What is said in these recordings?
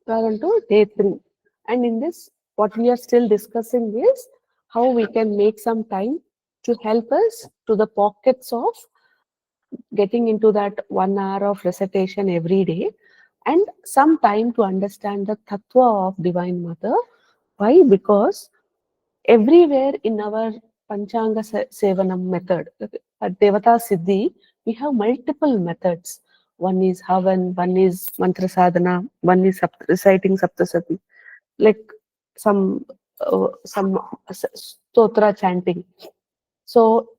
We are on to day 3. And in this, what we are still discussing is how we can make some time to help us to the pockets of getting into that 1 hour of recitation every day and some time to understand the tattva of Divine Mother. Why? Because everywhere in our Panchanga Sevanam method, at Devata Siddhi, we have multiple methods. One is Havan, one is Mantra Sadhana, one is reciting Saptasati, like some stotra chanting. So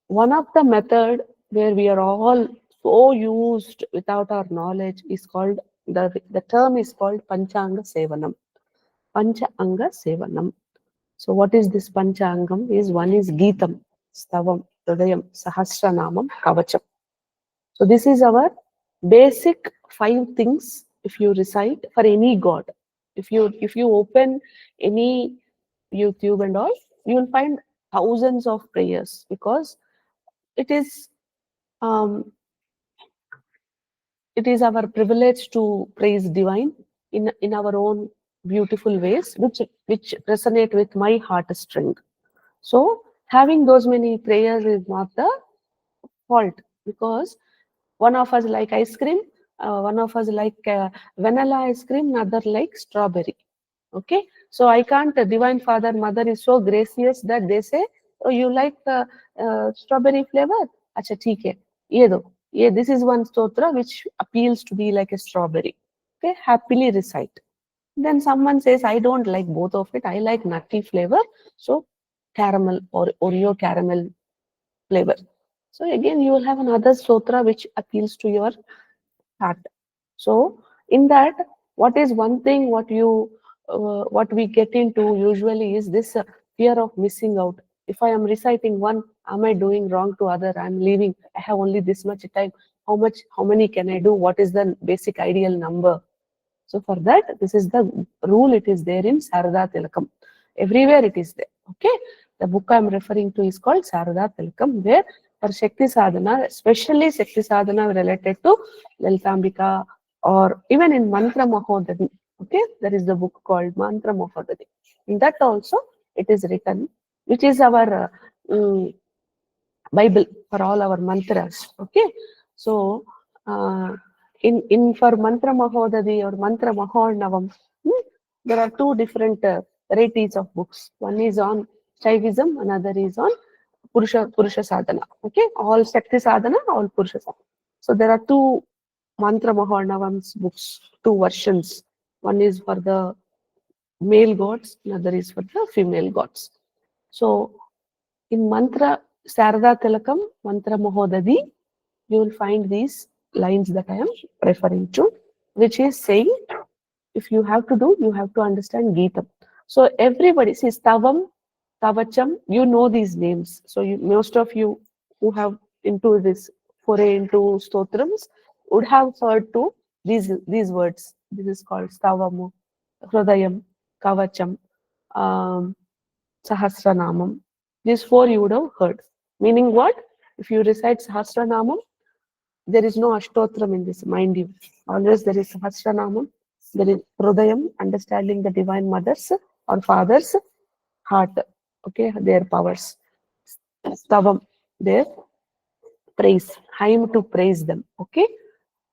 one of the method where we are all so used without our knowledge is called the term is called Panchanga Sevanam. Panchanga Sevanam. So what is this Panchangam? Is one is Geetam, Stavam, Hridayam, Sahasranamam, Kavacham. So this is our basic 5 things if you recite for any god. If you open any YouTube and all, you will find thousands of prayers because it is um, it is our privilege to praise divine in our own beautiful ways, which resonate with my heart string. So having those many prayers is not the fault because one of us like ice cream, one of us like vanilla ice cream, another like strawberry. Okay, so I can't. Divine Father, Mother is so gracious that they say, "Oh, you like strawberry flavor? Acha, theek hai. Ye do. Yeah, this is one stotra which appeals to be like a strawberry. Okay, happily recite. Then someone says, I don't like both of it. I like nutty flavor. So caramel or Oreo caramel flavor. So again, you will have another stotra which appeals to your heart. So in that, what is one thing what we get into usually is this fear of missing out. If I am reciting one, am I doing wrong to other? I'm leaving. I have only this much time. How many can I do? What is the basic ideal number? So for that, this is the rule. It is there in Sarada Tilakam. Everywhere it is there. Okay. The book I am referring to is called Sarada Tilakam, where for Shakti Sadhana, especially Shakti Sadhana related to Lalitambika or even in Mantra Mahodadi. Okay. There is the book called Mantra Mahodadi. In that also, it is written, which is our Bible for all our mantras. Okay. So, in for mantra mahodadi or mantra mahodavam, there are 2 different varieties of books. One is on Shaivism, another is on Purusha sadhana. Okay, all Shakti sadhana, all Purusha sadhana. So there are 2 mantra mahodavams books, 2 versions. One is for the male gods, another is for the female gods. So in mantra Sarada Tilakam, mantra mahodadi, you will find these lines that I am referring to, which is saying, if you have to do, you have to understand Geetam. So everybody says Tavam, Tavacham, you know these names. So most of you who have into this foray into stotrams would have heard to these words. This is called Stavamu, Hridayam, Kavacham, um, Sahasranamam. These 4 you would have heard. Meaning what? If you recite Sahasranamam, there is no Ashtotram in this, mind you. Always there is Sahasranamam, there is Hridayam, understanding the Divine Mother's or Father's heart, okay, their powers. Stavam, their praise, Haim to praise them, okay.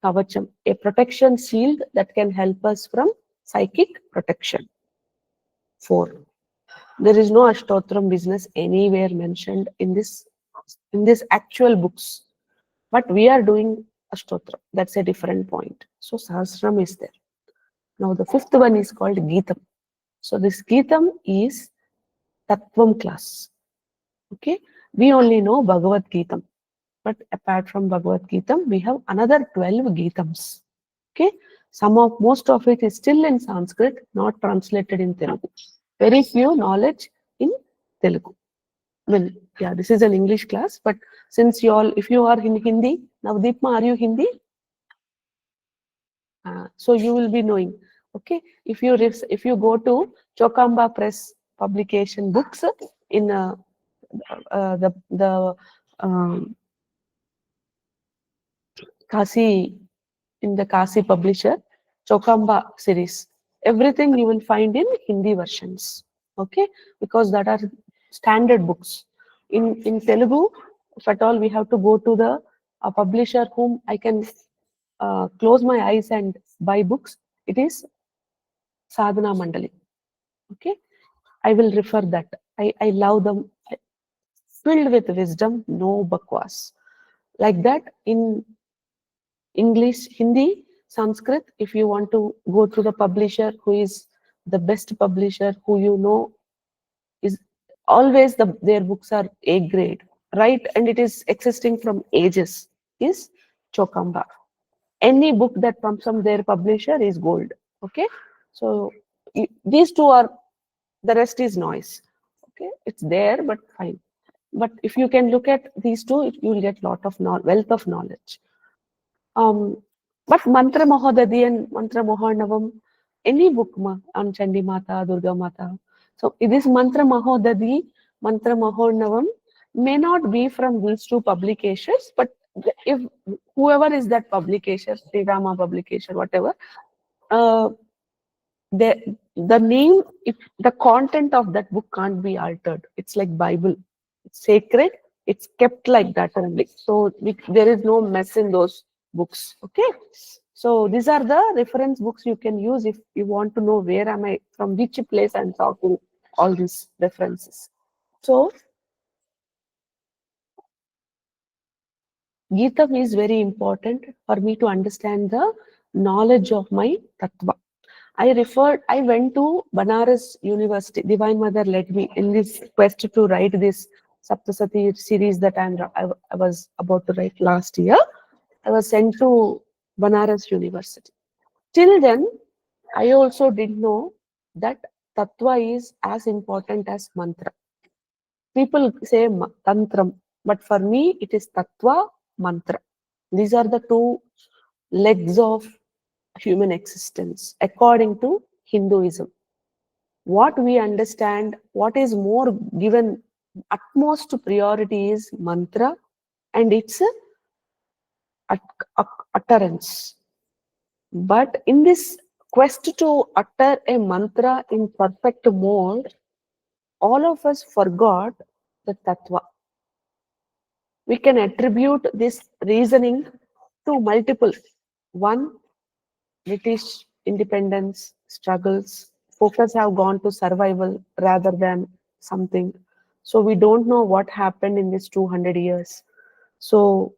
Kavacham, a protection shield that can help us from psychic protection. 4. There is no Ashtotram business anywhere mentioned in this actual books. But we are doing Ashtotram. That's a different point. So Sahasram is there. Now the 5th one is called Geetam. So this Geetam is Tattvam class. Okay. We only know Bhagavad Geetam. But apart from Bhagavad Geetam, we have another 12 Geetams. Okay. Most of it is still in Sanskrit, not translated in Telugu. Very few knowledge in Telugu. I mean, yeah, this is an English class, but since if you are in Hindi, now Deepma, are you Hindi? So you will be knowing. Okay, if you go to Chokamba Press publication books in the Kasi, in the Kasi publisher, Chokamba series. Everything you will find in Hindi versions. Okay, because that are standard books. In Telugu, if at all we have to go to the publisher whom I can close my eyes and buy books, it is Sadhana Mandali. Okay, I will refer that. I love them, filled with wisdom, no bakwas. Like that in English, Hindi, Sanskrit, if you want to go to the publisher who is the best publisher, who you know is always their books are A grade, right? And it is existing from ages, is Chokamba. Any book that comes from their publisher is gold. Okay, so these two are, the rest is noise. Okay, it's there, but fine. But if you can look at these two, you will get lot of wealth of knowledge. Um, but Mantra Mahodadi and Mantra Mahonavam, any book on Chandi Mata, Durga Mata. So this Mantra Mahodadi, Mantra Mahonavam may not be from these two publications, but if whoever is that publication, Sri Rama publication, whatever, uh, the name, if the content of that book can't be altered. It's like Bible. It's sacred. It's kept like that only. So there is no mess in those books. Okay. So these are the reference books you can use if you want to know where am I, from which place I'm talking, all these references. So Geetam is very important for me to understand the knowledge of my tattva. I went to Banaras University. Divine Mother led me in this quest to write this Saptasati series that I was about to write last year. I was sent to Banaras University. Till then, I also didn't know that Tattva is as important as mantra. People say tantram, but for me it is Tattva, mantra. These are the two legs of human existence according to Hinduism. What we understand, what is more given utmost priority is mantra and its utterance. But in this quest to utter a mantra in perfect mode, all of us forgot the tattva. We can attribute this reasoning to multiple. One, British independence struggles, focus have gone to survival rather than something. So we don't know what happened in this 200 years. So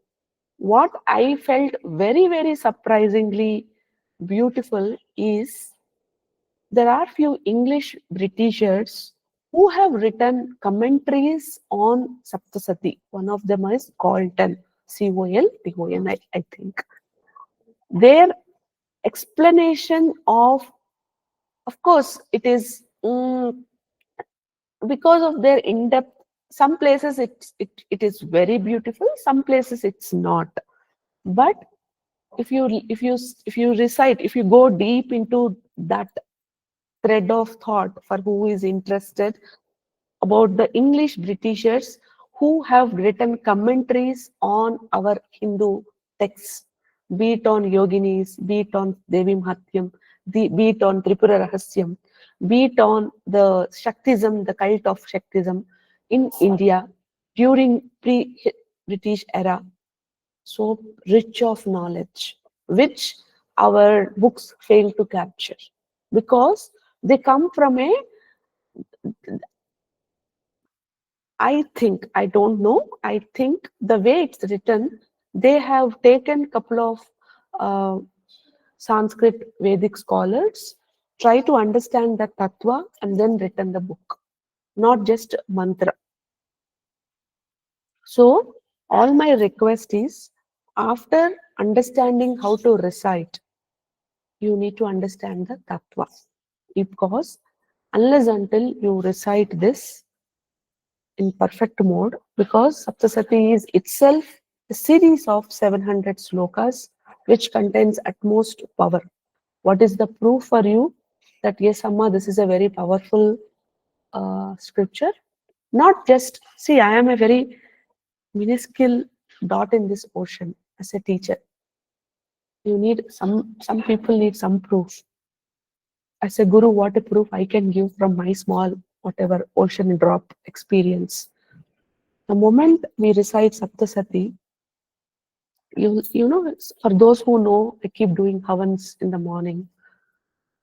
what I felt very, very surprisingly beautiful is there are few English Britishers who have written commentaries on Saptasati. One of them is Colton, Colton, I think. Their explanation of course, it is because of their in-depth. Some places it is very beautiful. Some places it's not. But if you recite, if you go deep into that thread of thought for who is interested about the English Britishers who have written commentaries on our Hindu texts, be it on Yoginis, be it on Devi Mahatyam, be it on Tripura Rahasyam, be it on the Shaktism, the cult of Shaktism in India during pre-British era. So rich of knowledge, which our books fail to capture because they come from a, I don't know, I think the way it's written, they have taken couple of uh, Sanskrit Vedic scholars, try to understand the tattva and then written the book, not just mantra. So all my request is, after understanding how to recite, you need to understand the tattva. Because unless until you recite this in perfect mode, because Saptasati is itself a series of 700 slokas which contains utmost power. What is the proof for you that yes, Amma, this is a very powerful scripture? Not just, see, I am a very minuscule dot in this ocean as a teacher. You need some people need some proof. As a guru, what a proof I can give from my small, whatever, ocean drop experience. The moment we recite Saptasati, for those who know, I keep doing havans in the morning.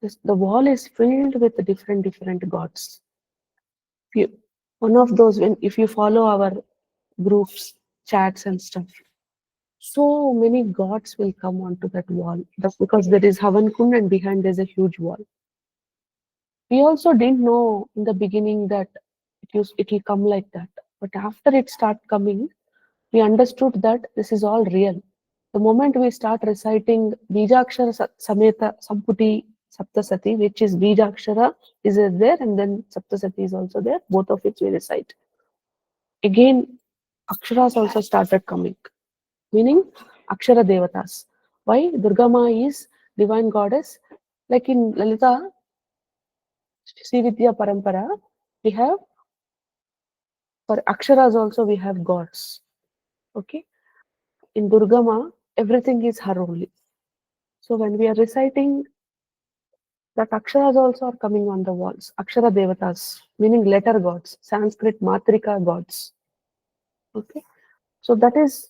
The wall is filled with different gods. One of those, when if you follow our groups, chats and stuff, so many gods will come onto that wall. That's because there is Havan Kund and behind there's a huge wall. We also didn't know in the beginning that it will come like that. But after it start coming, we understood that this is all real. The moment we start reciting Bijakshara Sameta Samputi Saptasati, which is Bijakshara is there and then Saptasati is also there, both of which we recite. Again, Aksharas also started coming, meaning Akshara Devatas. Why? Durga Maa is divine goddess. Like in Lalita, Sri Vidya Parampara, we have, for Aksharas also we have gods. Okay? In Durga Maa, everything is her only. So when we are reciting, that Aksharas also are coming on the walls. Akshara Devatas, meaning letter gods, Sanskrit Matrika gods. Okay? So that is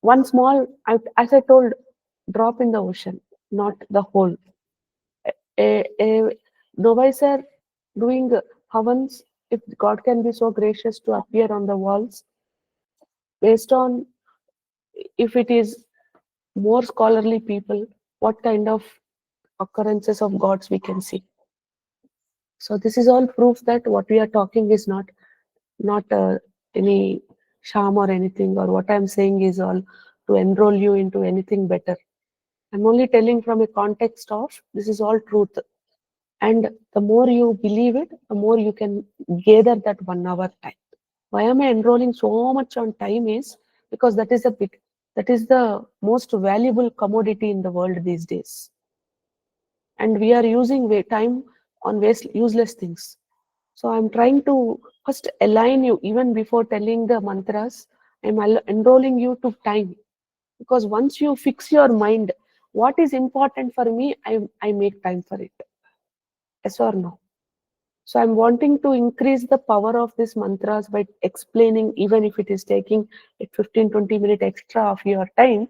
one small, as I told, drop in the ocean, not the whole. A novicer doing havans, if God can be so gracious to appear on the walls, based on if it is more scholarly people, what kind of occurrences of gods we can see. So this is all proof that what we are talking is not any sham or anything, or what I'm saying is all to enroll you into anything better. I'm only telling from a context of this is all truth. And the more you believe it, the more you can gather that 1 hour time. Why am I enrolling so much on time is because that is the most valuable commodity in the world these days. And we are using time on useless things. So I'm trying to first align you even before telling the mantras. I'm enrolling you to time because once you fix your mind, what is important for me, I make time for it. Yes or no? So I'm wanting to increase the power of these mantras by explaining, even if it is taking 15-20 minutes extra of your time.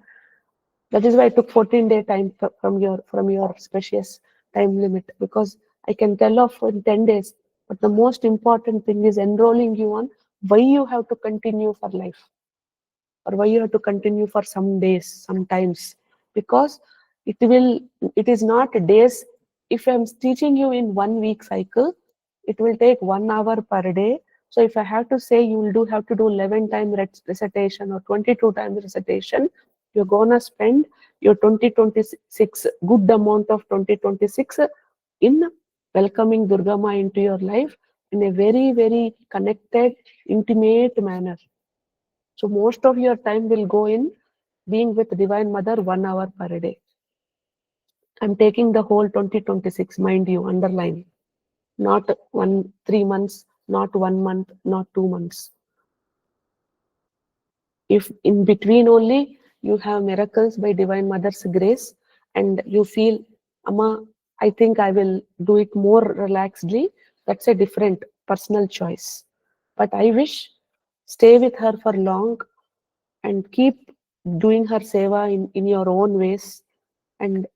That is why I took 14-day time from your precious time limit, because I can tell off in 10 days. But the most important thing is enrolling you on why you have to continue for life, or why you have to continue for some days, sometimes, because it is not days. If I'm teaching you in 1 week cycle, it will take 1 hour per day. So if I have to say you will have to do 11 time recitation or 22 times recitation, you're gonna spend your 2026 good amount of 2026 in welcoming Durga Ma into your life in a very connected, intimate manner. So most of your time will go in being with Divine Mother 1 hour per day. I'm taking the whole 2026, mind you, underline. Not 3 months, not 1 month, not 2 months. If in between only you have miracles by Divine Mother's grace and you feel, Amma, I think I will do it more relaxedly, that's a different personal choice. But I wish stay with her for long and keep doing her seva in your own ways, and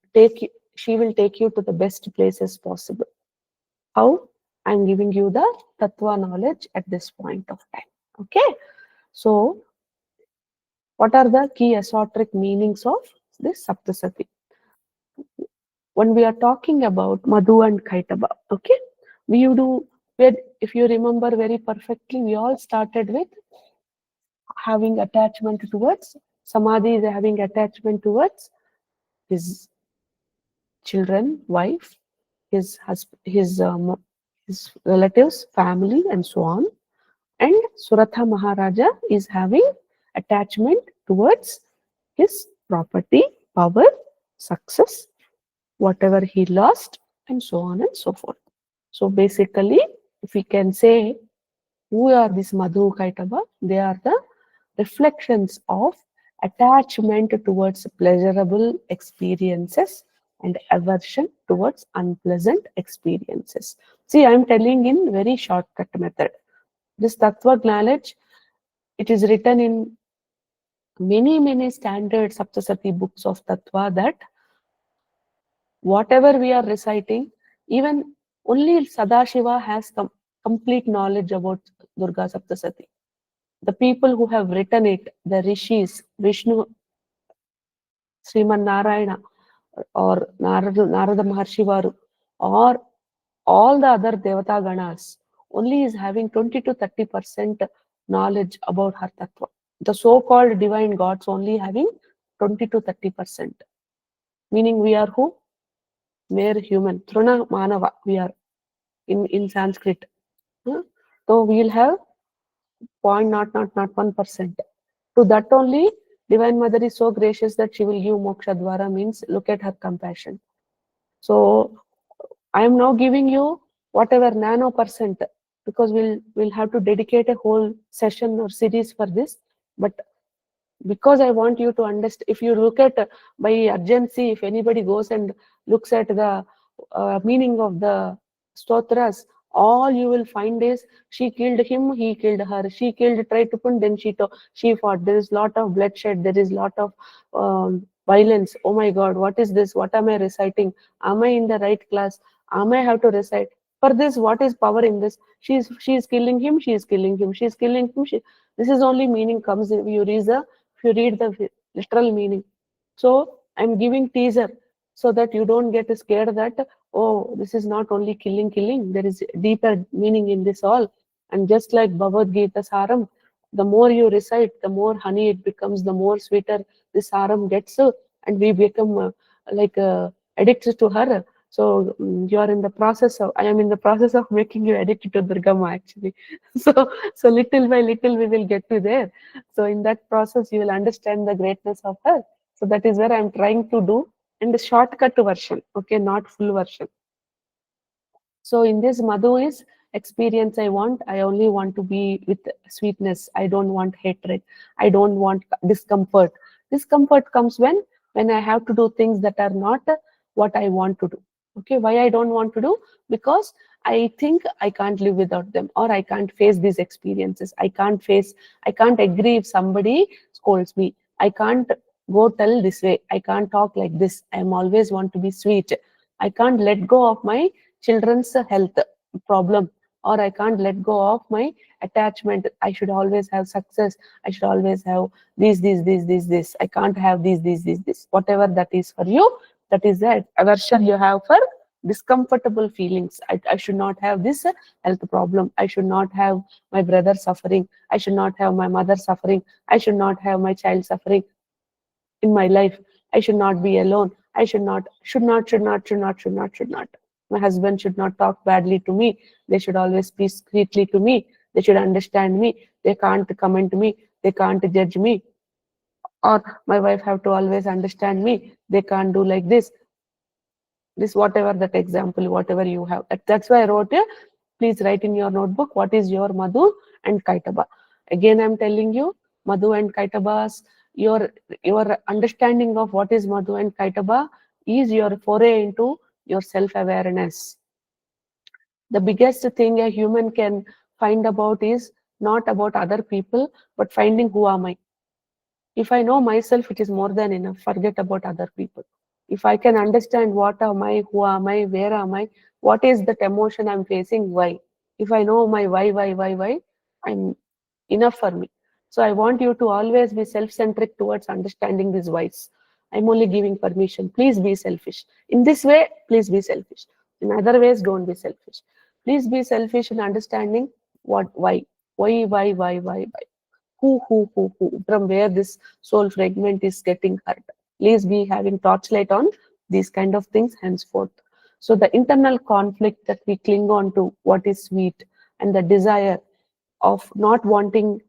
she will take you to the best places possible. How? I'm giving you the tattva knowledge at this point of time. Okay, so what are the key esoteric meanings of this Saptasati? When we are talking about Madhu and Kaitaba, okay, we do, if you remember very perfectly, we all started with having attachment towards Samadhi, is having attachment towards his children, wife, his relatives, family, and so on. And Suratha Maharaja is having attachment towards his property, power, success, whatever he lost, and so on and so forth. So basically, if we can say, who are these Madhu Kaitaba? They are the reflections of attachment towards pleasurable experiences, and aversion towards unpleasant experiences. See, I am telling in very shortcut method. This Tattva knowledge, it is written in many standard Saptasati books of Tattva that whatever we are reciting, even only Sadashiva has complete knowledge about Durga Saptasati. The people who have written it, the rishis, Vishnu, Sriman Narayana, or Narada Maharshi Varu, or all the other Devata Ganas, only is having 20 to 30% knowledge about her Tattva. The so-called divine gods only having 20 to 30%. Meaning we are who? Mere human. Truna Manava, we are in Sanskrit. Huh? So we'll have point not 1%. To that only, Divine Mother is so gracious that she will give moksha dwara, means look at her compassion. So I am now giving you whatever nano percent, because we'll have to dedicate a whole session or series for this. But because I want you to understand, if you look at by urgency, if anybody goes and looks at the meaning of the stotras, all you will find is she killed him, he killed her, she killed Traitupun, then she fought. There is lot of bloodshed, there is lot of violence. Oh my God, what is this? What am I reciting? Am I in the right class? Am I have to recite? For this, what is power in this? She is killing him, she is killing him, she is killing him. This is only meaning comes if you read the literal meaning. So I'm giving teaser so that you don't get scared that, oh, this is not only killing. There is deeper meaning in this all. And just like Bhagavad Gita Saram, the more you recite, the more honey it becomes, the more sweeter this Saram gets, and we become like addicted to her. So you are in the process of, I am in the process of making you addicted to Durga Maa actually. So little by little we will get to there. So in that process, you will understand the greatness of her. So that is where I'm trying to do in the shortcut version, okay, not full version. So in this Madhu is experience I only want to be with sweetness. I don't want hatred. I don't want discomfort. Discomfort comes when I have to do things that are not what I want to do. Okay, why I don't want to do? Because I think I can't live without them, or I can't face these experiences. I can't agree if somebody scolds me. I can't go tell this way. I can't talk like this. I am always want to be sweet. I can't let go of my children's health problem, or I can't let go of my attachment. I should always have success. I should always have this. I can't have this. Whatever that is for you, that is that aversion you have for discomfortable feelings. I should not have this health problem. I should not have my brother suffering. I should not have my mother suffering. I should not have my child suffering in my life. I should not be alone. I should not. My husband should not talk badly to me. They should always speak sweetly to me. They should understand me. They can't comment me. They can't judge me. Or my wife have to always understand me. They can't do like this, whatever that example, whatever you have. That's why I wrote here. Please write in your notebook what is your Madhu and Kaitaba. Again, I'm telling you, Madhu and Kaitabas, your understanding of what is Madhu and Kaitaba is your foray into your self-awareness. The biggest thing a human can find about is not about other people, but finding who am I. If I know myself, it is more than enough. Forget about other people. If I can understand what am I, who am I, where am I, what is that emotion I'm facing, why. If I know my why, I'm enough for me. So I want you to always be self-centric towards understanding these whys. I'm only giving permission. Please be selfish. In this way, please be selfish. In other ways, don't be selfish. Please be selfish in understanding what, why. Who, from where this soul fragment is getting hurt. Please be having torchlight on these kind of things henceforth. So the internal conflict that we cling on to, what is sweet, and the desire of not wanting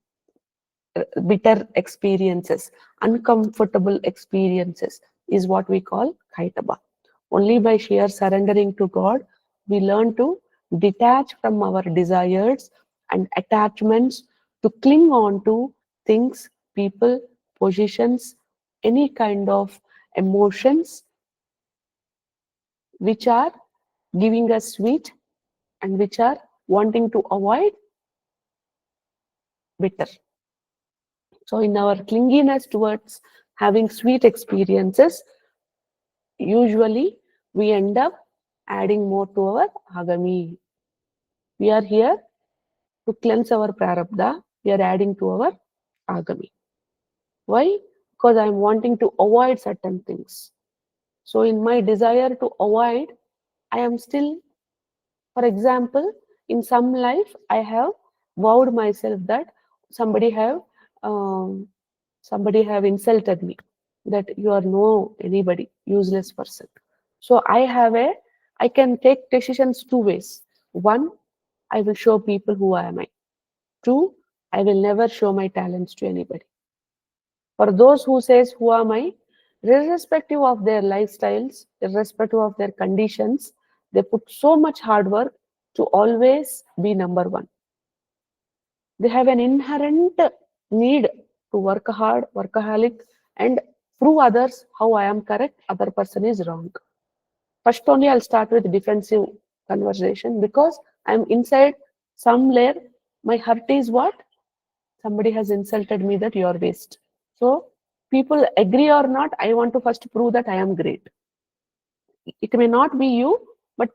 bitter experiences, uncomfortable experiences, is what we call kaitaba. Only by sheer surrendering to God, we learn to detach from our desires and attachments, to cling on to things, people, positions, any kind of emotions which are giving us sweet and which are wanting to avoid bitter. So in our clinginess towards having sweet experiences, usually we end up adding more to our agami. We are here to cleanse our prarabdha. We are adding to our agami. Why? Because I am wanting to avoid certain things. So in my desire to avoid, I am still, for example, in some life, I have vowed myself that somebody have um, somebody have insulted me, that you are no anybody, useless person. So I can take decisions two ways. One, I will show people who I am. Two, I will never show my talents to anybody. For those who says who am I, irrespective of their lifestyles, irrespective of their conditions, they put so much hard work to always be number one. They have an inherent need to work hard, workaholic, and prove others how I am correct, other person is wrong. First only I'll start with defensive conversation because I'm inside some layer. My hurt is what? Somebody has insulted me that you are waste. So people agree or not, I want to first prove that I am great. It may not be you, but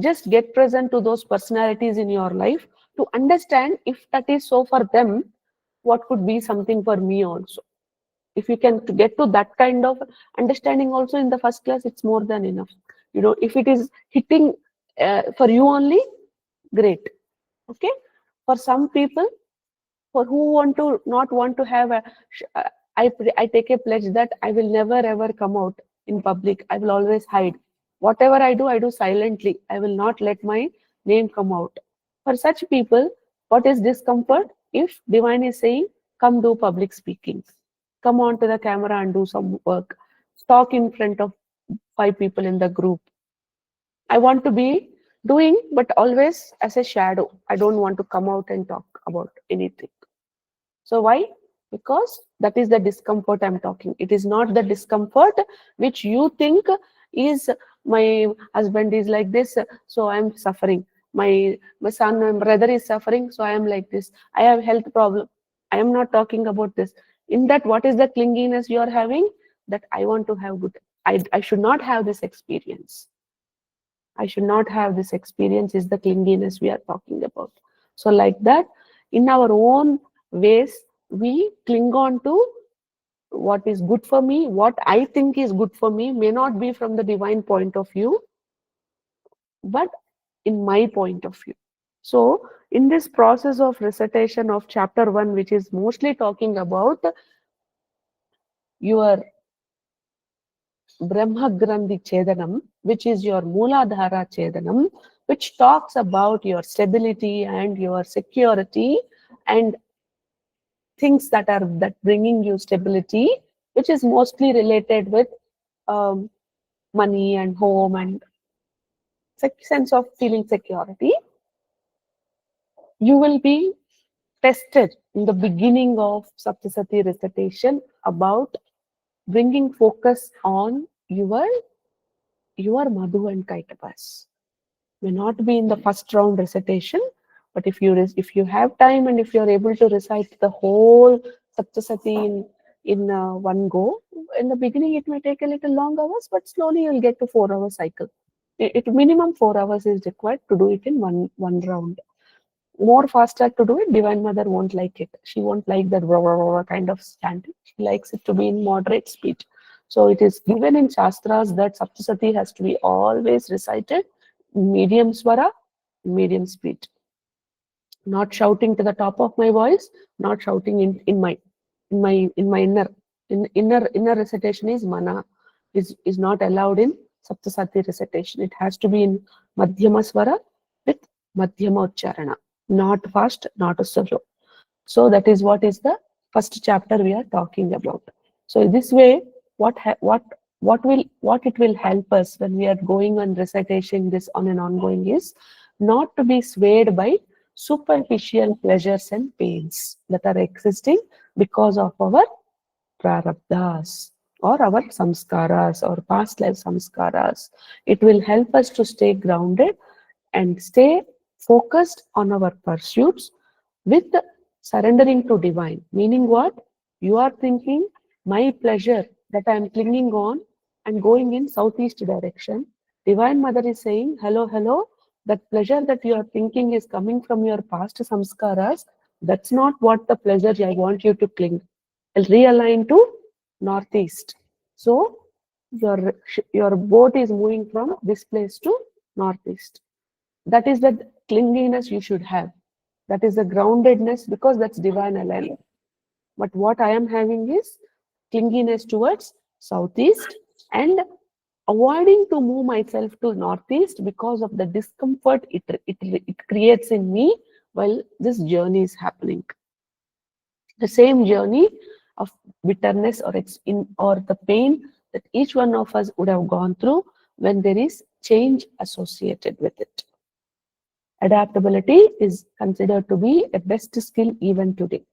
just get present to those personalities in your life to understand if that is so for them, what could be something for me also. If you can get to that kind of understanding also in the first class, it's more than enough. If it is hitting for you only, great. Okay. For some people, for who want to not want to have I take a pledge that I will never ever come out in public. I will always hide. Whatever I do silently. I will not let my name come out. For such people, what is discomfort? If divine is saying, come do public speaking, come on to the camera and do some work, talk in front of 5 people in the group. I want to be doing, but always as a shadow. I don't want to come out and talk about anything. So why? Because that is the discomfort I'm talking. It is not the discomfort which you think is my husband is like this, so I'm suffering. My son, my brother is suffering, so I am like this. I have health problem. I am not talking about this. In that, what is the clinginess you are having? That I want to have good. I should not have this experience. I should not have this experience is the clinginess we are talking about. So like that, in our own ways, we cling on to what is good for me, what I think is good for me may not be from the divine point of view, but in my point of view. So in this process of recitation of chapter 1, which is mostly talking about your Brahma Grandhi Chedanam, which is your Mooladhara Chedanam, which talks about your stability and your security and things that bringing you stability, which is mostly related with um, money and home and sense of feeling security. You will be tested in the beginning of Saptasati recitation about bringing focus on your Madhu and Kaitavas. May not be in the first round recitation, but if you have time and if you are able to recite the whole Saptasati in one go, in the beginning it may take a little long hours, but slowly you'll get to 4 hour cycle. It minimum 4 hours is required to do it in one round. More faster to do it, Divine Mother won't like it. She won't like that blah, blah, blah kind of chanting. She likes it to be in moderate speed. So it is given in Shastras that Saptasati has to be always recited medium swara, medium speed. Not shouting to the top of my voice, not shouting in my inner recitation is mana, is not allowed in Saptasati recitation. It has to be in Madhyama swara with Madhyama Ucharana, not fast, not slow. So that is what is the first chapter we are talking about. So this way, what it will help us when we are going on recitation this on an ongoing is not to be swayed by superficial pleasures and pains that are existing because of our prarabdhas or our samskaras or past life samskaras. It will help us to stay grounded and stay focused on our pursuits with surrendering to divine. Meaning what? You are thinking, my pleasure that I am clinging on and going in southeast direction. Divine Mother is saying, hello, hello. That pleasure that you are thinking is coming from your past samskaras. That's not what the pleasure I want you to cling. Realign to northeast. So your boat is moving from this place to northeast. That is the clinginess you should have. That is the groundedness because that's divine alignment. But what I am having is clinginess towards southeast and avoiding to move myself to northeast because of the discomfort it creates in me while this journey is happening. The same journey of bitterness or the pain that each one of us would have gone through when there is change associated with it. Adaptability is considered to be a best skill even today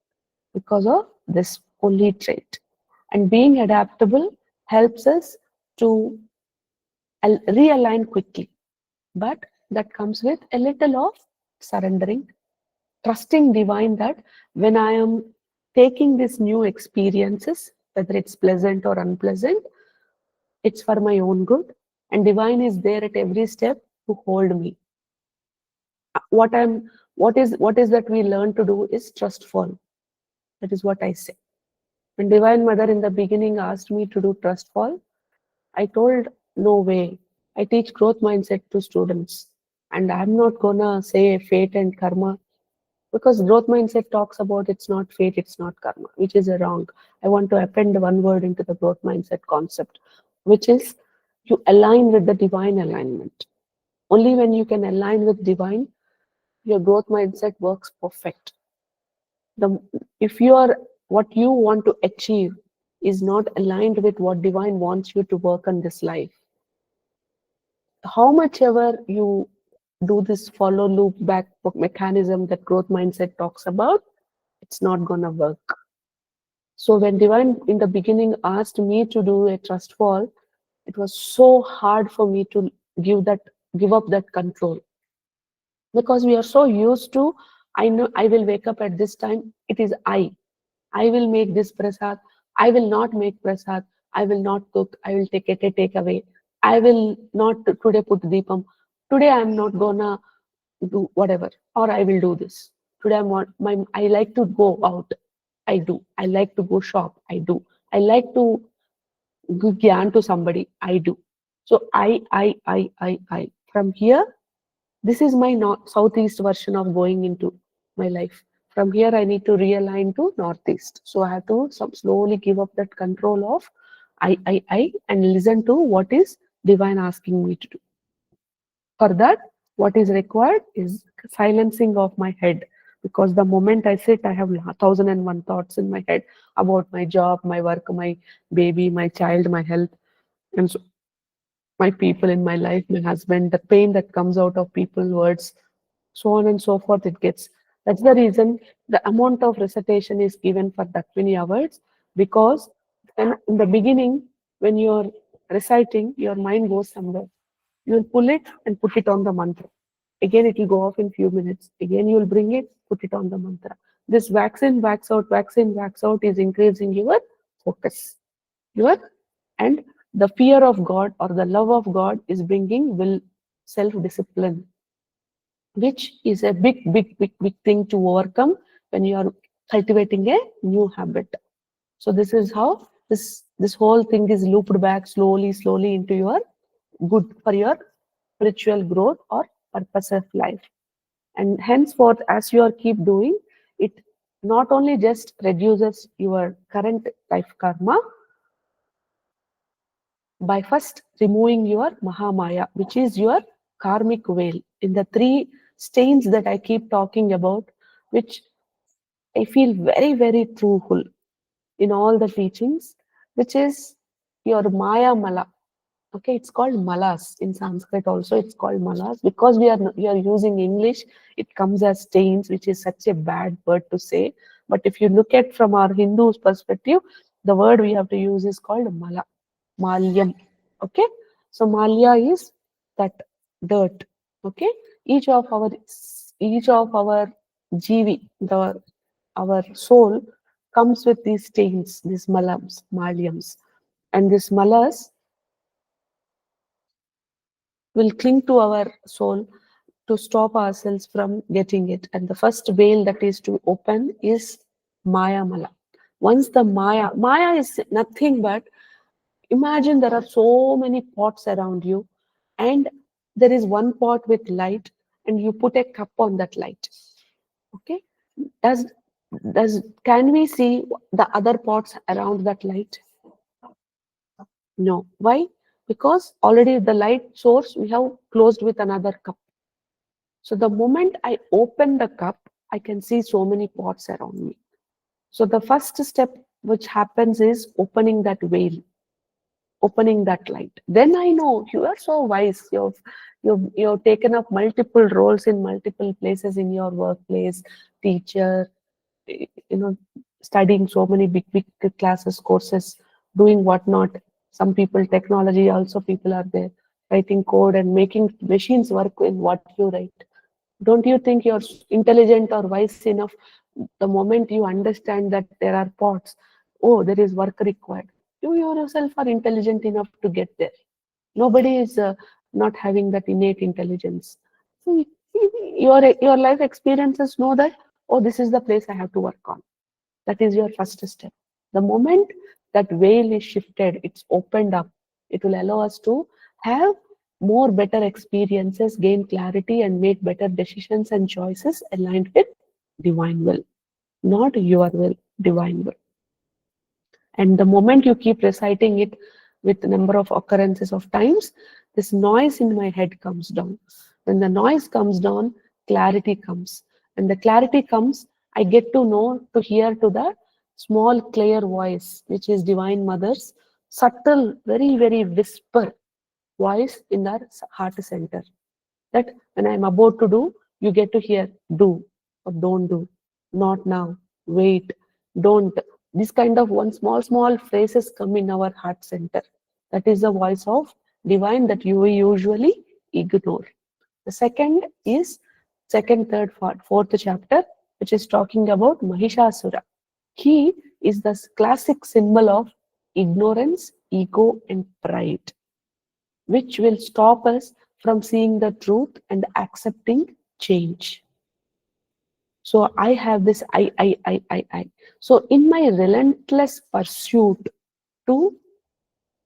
because of this only trait. And being adaptable helps us to realign quickly. But that comes with a little of surrendering, trusting divine that when I am taking these new experiences, whether it's pleasant or unpleasant, it's for my own good. And divine is there at every step to hold me. What is that we learn to do is trustful. That is what I say. When Divine Mother in the beginning asked me to do trustful, I told no way. I teach growth mindset to students, and I'm not gonna say fate and karma because growth mindset talks about it's not fate, it's not karma, which is a wrong. I want to append one word into the growth mindset concept, which is you align with the divine alignment. Only when you can align with divine, your growth mindset works perfect. The if you are what you want to achieve is not aligned with what divine wants you to work on this life, how much ever you do this follow loop back mechanism that growth mindset talks about, it's not gonna work. So when divine in the beginning asked me to do a trust fall, it was so hard for me to give up that control because we are so used to, I know I will wake up at this time, it is I will make this prasad, I will not make prasad, I will not cook, I will take it a takeaway, I will not today put deepam, today I'm not gonna do whatever, or I will do this today. I like to go out, I do, I like to go shop, I do, I like to give gyan to somebody, I do. So I from here, this is my southeast version of going into my life. From here, I need to realign to northeast. So I have to slowly give up that control of and listen to what is divine asking me to do. For that, what is required is silencing of my head. Because the moment I sit, I have 1,001 thoughts in my head about my job, my work, my baby, my child, my health, and so my people in my life, my husband, the pain that comes out of people's words, so on and so forth. It gets. That's the reason the amount of recitation is given for that many hours because then in the beginning, when you're reciting, your mind goes somewhere. You'll pull it and put it on the mantra. Again, it will go off in few minutes. Again, you'll bring it, put it on the mantra. This wax in, wax out is increasing your focus. Your and the fear of God or the love of God is bringing will self-discipline, which is a big thing to overcome when you are cultivating a new habit. So this is how this whole thing is looped back slowly into your good for your spiritual growth or purpose of life. And henceforth, as you are keep doing, it not only just reduces your current life karma, by first removing your Mahamaya, which is your karmic veil. In the three stains that I keep talking about, which I feel very truthful in all the teachings, which is your Maya Mala. Okay, it's called malas in Sanskrit also. It's called malas because we are using English. It comes as stains, which is such a bad word to say. But if you look at from our Hindu's perspective, The word we have to use is called mala, malyam. Okay, so malya is that dirt. Okay, each of our each of our jivi, the our soul comes with these stains, these malams, malyams, and these malas will cling to our soul to stop ourselves from getting it. And the first veil that is to open is Maya Mala. Once the Maya is nothing but, imagine there are so many pots around you, and there is one pot with light, and you put a cup on that light. Okay? Does can we see the other pots around that light? No. Why? Because already the light source we have closed with another cup. So the moment I open the cup, I can see so many pots around me. So the first step which happens is opening that veil, opening that light. Then I know you are so wise. You've taken up multiple roles in multiple places in your workplace, teacher, you know, studying so many big classes, courses, doing whatnot. Some people technology also people are there writing code and making machines work in what you write. Don't you think you're intelligent or wise enough? The moment you understand that there are pots, oh, there is work required, you yourself are intelligent enough to get there. Nobody is not having that innate intelligence. So your life experiences know that, oh, this is the place I have to work on. That is your first step. The moment that veil is shifted, it's opened up, it will allow us to have more better experiences, gain clarity, and make better decisions and choices aligned with divine will, not your will, divine will. And the moment you keep reciting it with the number of occurrences of times, this noise in my head comes down. When the noise comes down, clarity comes. When the clarity comes, I get to know, to hear to the small, clear voice, which is Divine Mother's subtle, very whisper voice in our heart center. That when I'm about to do, you get to hear do or don't do, not now, wait, don't. This kind of one small phrases come in our heart center. That is the voice of divine that you usually ignore. The second is second, third, fourth chapter, which is talking about Mahishasura. He is the classic symbol of ignorance, ego, and pride, which will stop us from seeing the truth and accepting change. So I have this I. So in my relentless pursuit to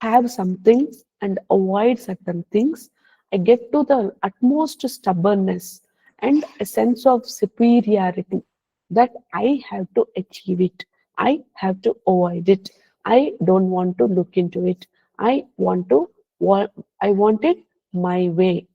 have something and avoid certain things, I get to the utmost stubbornness and a sense of superiority that I have to achieve it. I have to avoid it. I don't want to look into it. I want to I want it my way.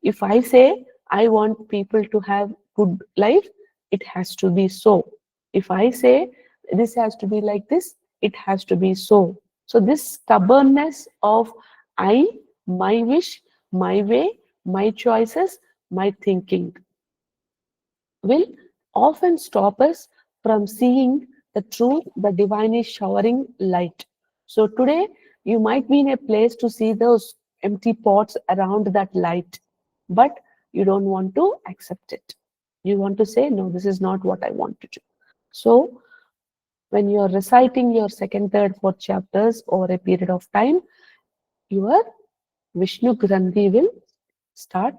If I say I want people to have good life, it has to be so. If I say this has to be like this, it has to be so. So this stubbornness of I, my wish, my way, my choices, my thinking will often stop us from seeing the truth the divine is showering light. So today you might be in a place to see those empty pots around that light, but you don't want to accept it. You want to say, no, this is not what I want to do. So when you're reciting your second, third, fourth chapters over a period of time, your Vishnu Grandhi will start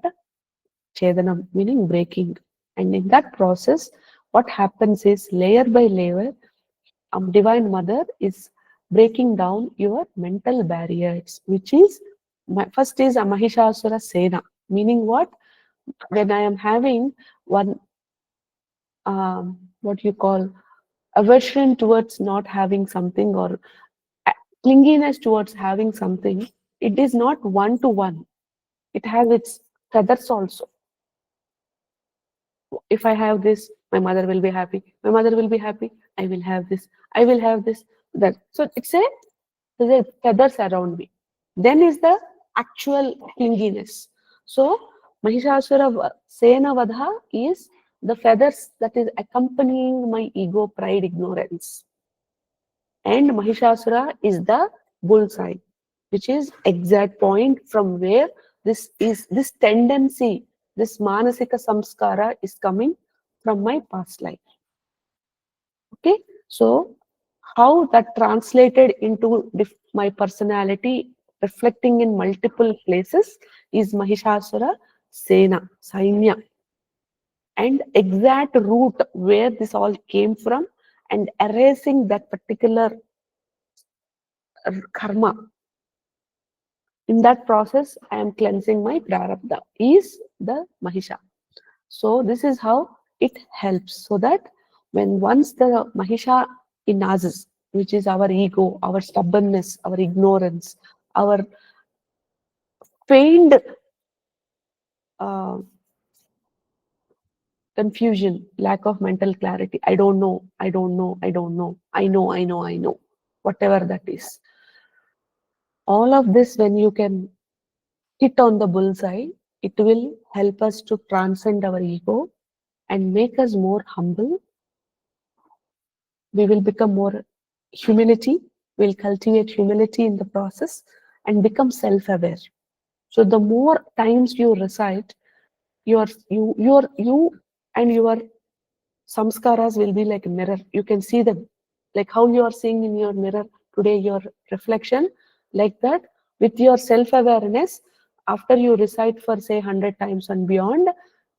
Chedanam, meaning breaking. And in that process, what happens is layer by layer, Divine Mother is breaking down your mental barriers, which is first is a Mahishasura Sena, meaning what? When I am having one, what you call aversion towards not having something or clinginess towards having something, it is not one to one. It has its feathers also. If I have this, my mother will be happy. My mother will be happy. I will have this. I will have this. That. So it's a there's a feathers around me. Then is the actual clinginess. So Mahishasura Sena Vadha is the feathers that is accompanying my ego, pride, ignorance. And Mahishasura is the bullseye, which is exact point from where this tendency, this manasika samskara is coming from my past life. Okay, so how that translated into my personality, reflecting in multiple places, is Mahishasura Sena, Sainya, and exact root where this all came from, and erasing that particular karma. In that process, I am cleansing my prarabdha, is the Mahisha. So this is how it helps, so that when once the Mahisha in us, which is our ego, our stubbornness, our ignorance, our feigned uh, confusion, lack of mental clarity, I don't know, I don't know, I don't know, I know, I know, I know, whatever that is. All of this, when you can hit on the bullseye, it will help us to transcend our ego and make us more humble. We will become more humility. We'll cultivate humility in the process and become self-aware. So the more times you recite, you and your samskaras will be like a mirror. You can see them, like how you are seeing in your mirror today, your reflection, like that. With your self-awareness, after you recite for say 100 times and beyond,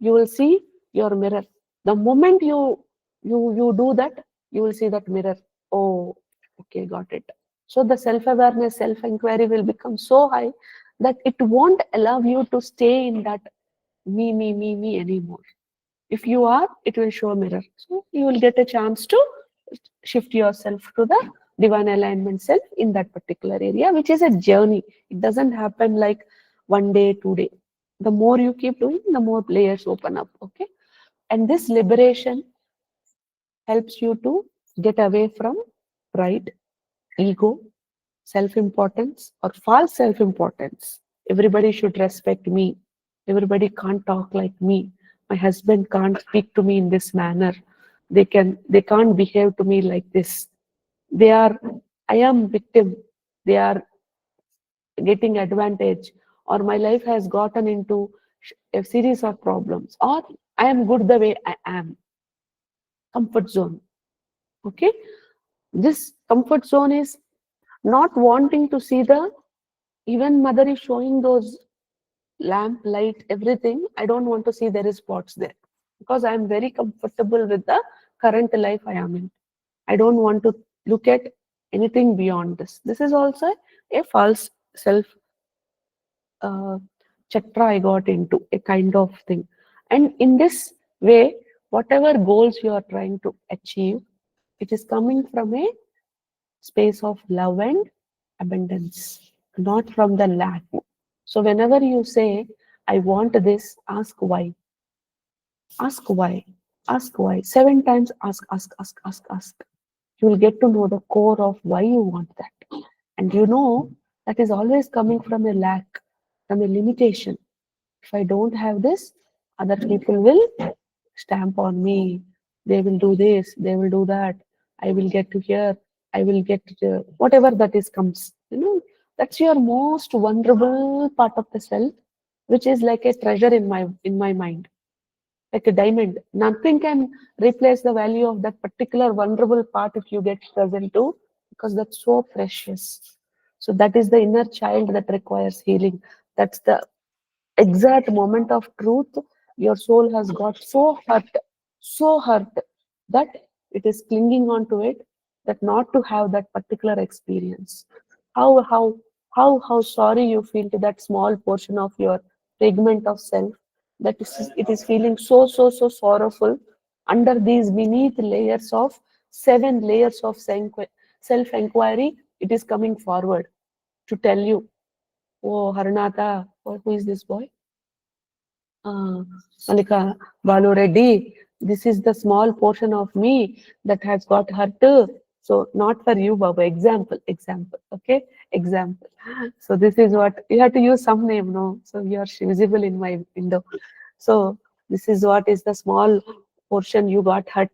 you will see your mirror. The moment you do that, you will see that mirror. Oh, okay, got it. So the self-awareness, self-inquiry will become so high that it won't allow you to stay in that me anymore. If you are, it will show a mirror. So you will get a chance to shift yourself to the divine alignment self in that particular area, which is a journey. It doesn't happen like one day, 2 day. The more you keep doing, the more layers open up. Okay. And this liberation helps you to get away from pride, ego, self-importance, or false self-importance. Everybody should respect me. Everybody can't talk like me. My husband can't speak to me in this manner. They can't behave to me like this. They are I am victim. They are getting advantage, or my life has gotten into a series of problems, or I am good the way I am. Comfort zone. Okay. This comfort zone is not wanting to see the, even mother is showing those lamp light everything, I don't want to see there is spots there, because I am very comfortable with the current life I am in. I don't want to look at anything beyond this. This is also a false self uh, chakra I got into, a kind of thing. And in this way, whatever goals you are trying to achieve, it is coming from a space of love and abundance, not from the lack. So whenever you say, I want this, ask why. Ask why. Ask why. 7 times ask, ask, ask, ask, ask. You will get to know the core of why you want that. And you know that is always coming from a lack, from a limitation. If I don't have this, other people will stamp on me. They will do this, they will do that. I will get to here, I will get to whatever that is comes. That's your most vulnerable part of the self, which is like a treasure in my mind, like a diamond. Nothing can replace the value of that particular vulnerable part if you get present to, because that's so precious. So that is the inner child that requires healing. That's the exact moment of truth. Your soul has got so hurt that it is clinging on to it, that not to have that particular experience. How how how how sorry you feel to that small portion of your fragment of self, that it is feeling so sorrowful under these beneath layers of 7 layers of self inquiry. It is coming forward to tell you, oh Haranatha, or who is this boy? Malika, Balu Reddy, this is the small portion of me that has got hurt too. So not for you, Baba. Example. Okay, example. So this is what you have to use some name, no? So you are visible in my window. So this is what is the small portion you got hurt.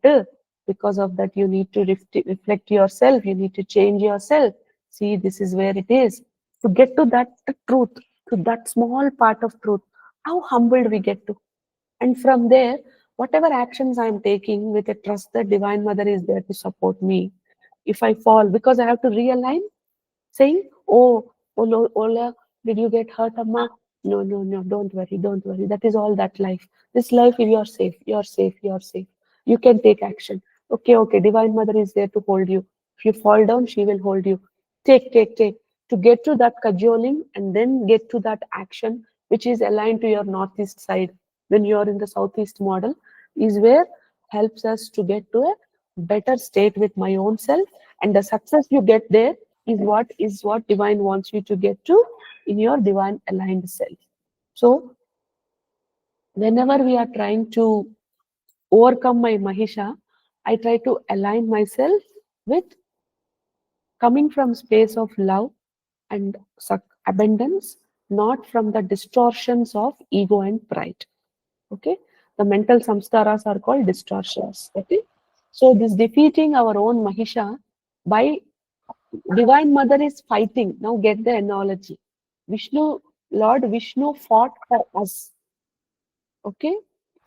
Because of that, you need to reflect yourself. You need to change yourself. See, this is where it is. To get to that truth, to that small part of truth, how humbled we get to. And from there, whatever actions I'm taking with a trust that Divine Mother is there to support me. If I fall, because I have to realign, saying, "Oh, Ola, did you get hurt, Amma?" No, no, no, don't worry, don't worry. That is all that life. This life, you're safe, you're safe, you're safe. You can take action. Okay, okay, Divine Mother is there to hold you. If you fall down, she will hold you. Take. To get to that cajoling and then get to that action, which is aligned to your northeast side when you're in the southeast model, is where helps us to get to a better state with my own self. And the success you get there is what divine wants you to get to in your divine aligned self. So whenever we are trying to overcome my Mahisha, I try to align myself with coming from space of love and abundance, not from the distortions of ego and pride. Okay, the mental samskaras are called distortions. Okay, so this defeating our own Mahisha by Divine Mother is fighting. Now get the analogy. Vishnu, Lord Vishnu fought for us. Okay?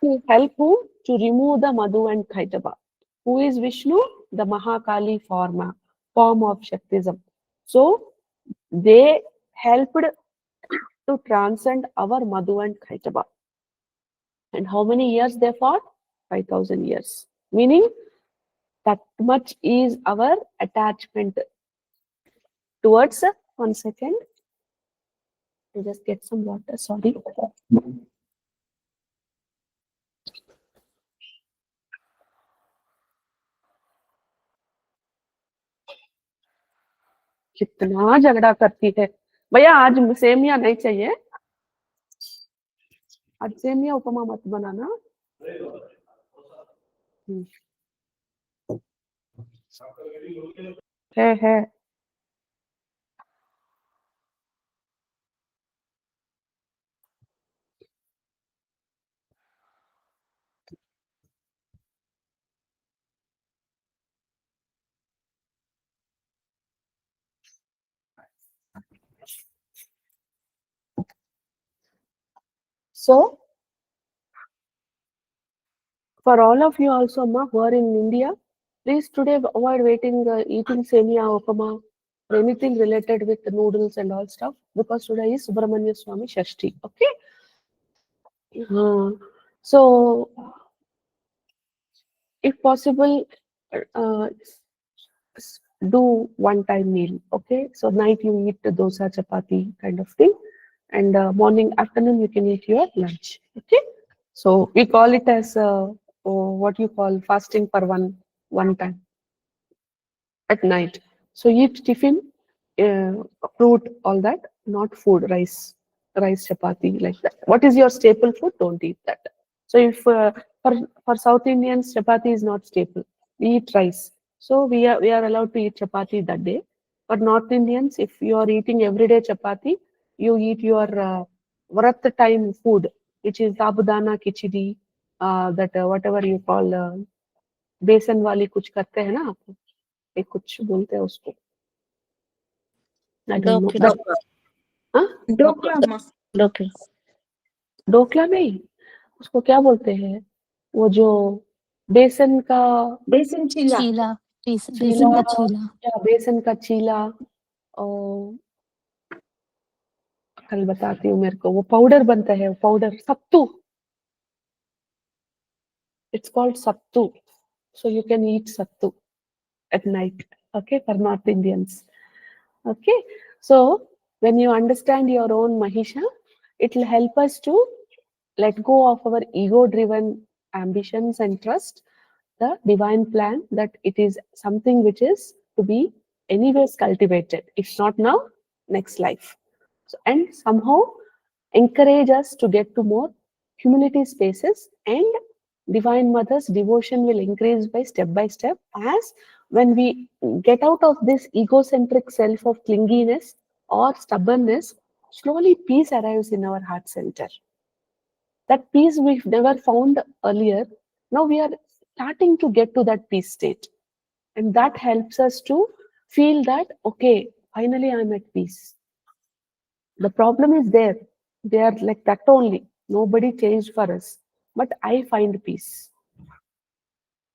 To help who? To remove the Madhu and Kaitaba. Who is Vishnu? The Mahakali form of Shaktism. So they helped to transcend our Madhu and Kaitaba. And how many years they fought? 5,000 years. Meaning that much is our attachment towards. 1 second. I just get some water. Sorry. कितना झगड़ा करती है भैया आज सेमिया नहीं चाहिए आज सेमिया उपमा मत बनाना है So for all of you also, Amma, who are in India, please today avoid eating semia, upama, or anything related with the noodles and all stuff, because today is Subramanya Swami Shashti. Okay. So, if possible, uh, do one-time meal. Okay. So night you eat the dosa, chapati kind of thing, and morning, afternoon you can eat your lunch. Okay. So we call it as what you call fasting for one time at night. So eat tiffin, fruit, all that, not food, rice, chapati, like that. What is your staple food? Don't eat that. So if for South Indians, chapati is not staple. We eat rice. So we are allowed to eat chapati that day. For North Indians, if you are eating everyday chapati, you eat your vrat time food, which is sabudana khichdi, that whatever you call बेसन वाली कुछ करते हैं ना आप एक कुछ बोलते हैं उसको आई डोंट नो Dokla. हाँ Dokla, Ma. Dokla. ढोकला नहीं उसको क्या बोलते हैं वो जो बेसन का Besan chila. चीला बेसन चीला का चीला या बेसन का चीला और कल बताती हूँ मेरे को वो पाउडर बनता है powder sattu it's called sattu so you can eat sattu at night okay for North Indians okay so when you understand your own Mahisha it will help us to let go of our ego driven ambitions and trust the divine plan that it is something which is to be anyways cultivated if not now next life so, and somehow encourage us to get to more humility spaces and divine mother's devotion will increase by step as when we get out of this egocentric self of clinginess or stubbornness slowly peace arrives in our heart center that peace we've never found earlier now we are starting to get to that peace state. And that helps us to feel that, okay, finally I'm at peace. The problem is there. They are like that only. Nobody changed for us. But I find peace.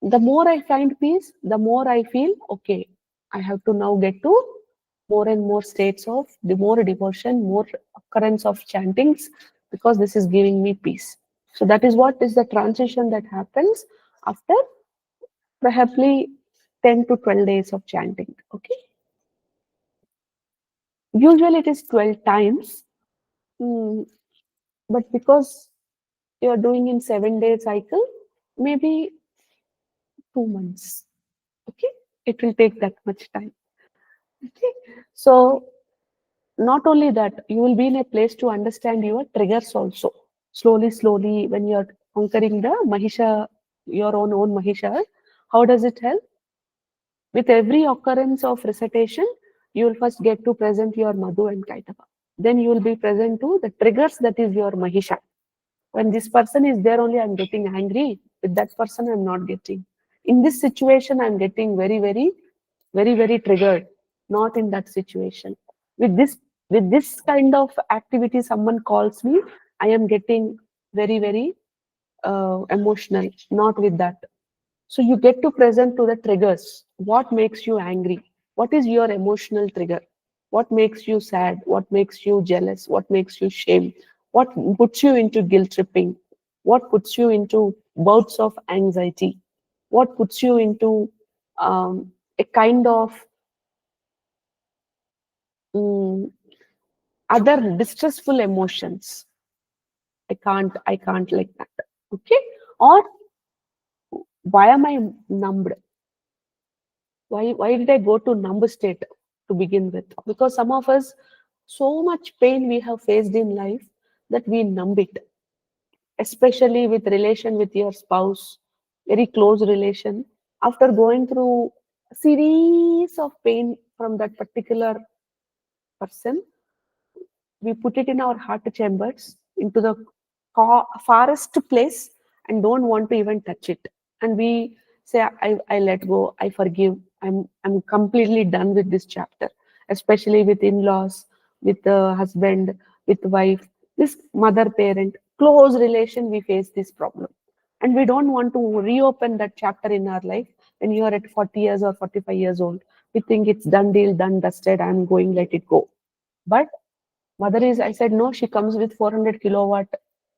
The more I find peace, the more I feel, okay, I have to now get to more and more states of the more devotion, more occurrence of chantings, because this is giving me peace. So that is what is the transition that happens after probably 10 to 12 days of chanting. Okay. Usually it is 12 times, mm, but because you are doing in 7 day cycle, maybe 2 months. Okay. It will take that much time. Okay. So not only that, you will be in a place to understand your triggers also. Slowly, slowly, when you are conquering the Mahisha, your own Mahisha, how does it help? With every occurrence of recitation, you will first get to present your Madhu and Kaitava. Then you will be present to the triggers that is your Mahisha. When this person is there only, I'm getting angry. With that person, I'm not getting. In this situation, I'm getting very triggered. Not in that situation. With this, with this kind of activity, someone calls me, I am getting very emotional. Not with that. So you get to present to the triggers. What makes you angry? What is your emotional trigger? What makes you sad? What makes you jealous? What makes you shame? What puts you into guilt tripping? What puts you into bouts of anxiety? What puts you into a kind of mm, other distressful emotions? I can't like that. Okay? Or why am I numbed? Why did I go to numb state to begin with? Because some of us, so much pain we have faced in life that we numb it, especially with relation with your spouse, very close relation. After going through a series of pain from that particular person, we put it in our heart chambers into the farthest place and don't want to even touch it. And we say, I let go, I forgive, I'm completely done with this chapter, especially with in-laws, with the husband, with wife, this mother parent close relation. We face this problem and we don't want to reopen that chapter in our life. When you are at 40 years or 45 years old, we think it's done deal, done dusted, I'm going, let it go. But mother is, I said, no, she comes with 400 kilowatt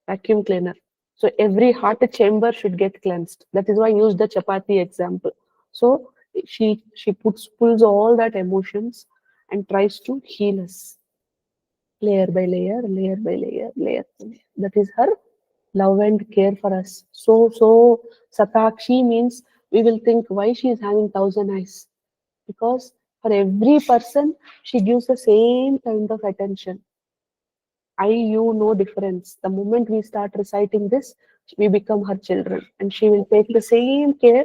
vacuum cleaner. So every heart chamber should get cleansed. That is why I used the chapati example. So she pulls all that emotions and tries to heal us layer by layer, layer by layer, layer by layer. That is her love and care for us. So Satakshi means we will think why she is having thousand eyes. Because for every person, she gives the same kind of attention. I, you, no difference. The moment we start reciting this, we become her children, and she will take the same care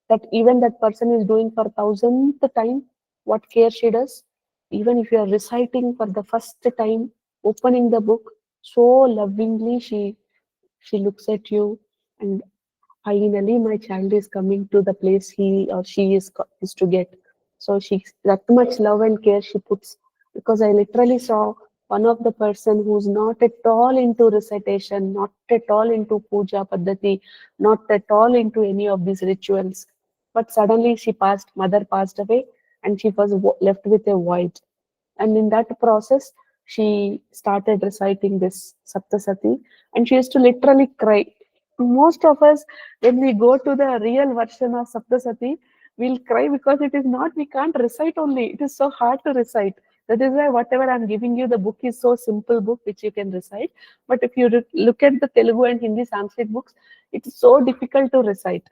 that even that person is doing for thousandth time. What care she does, even if you are reciting for the first time, opening the book, so lovingly she looks at you and finally my child is coming to the place he or she is to get. So she, that much love and care she puts, because I literally saw one of the person who's not at all into recitation, not at all into puja paddhati, not at all into any of these rituals, but suddenly she passed, mother passed away, and she was left with a void. And in that process, she started reciting this Saptasati, and she used to literally cry. Most of us, when we go to the real version of Saptasati, we'll cry because it is not, we can't recite only. It is so hard to recite. That is why whatever I'm giving you, the book is so simple book which you can recite. But if you look at the Telugu and Hindi Sanskrit books, it is so difficult to recite.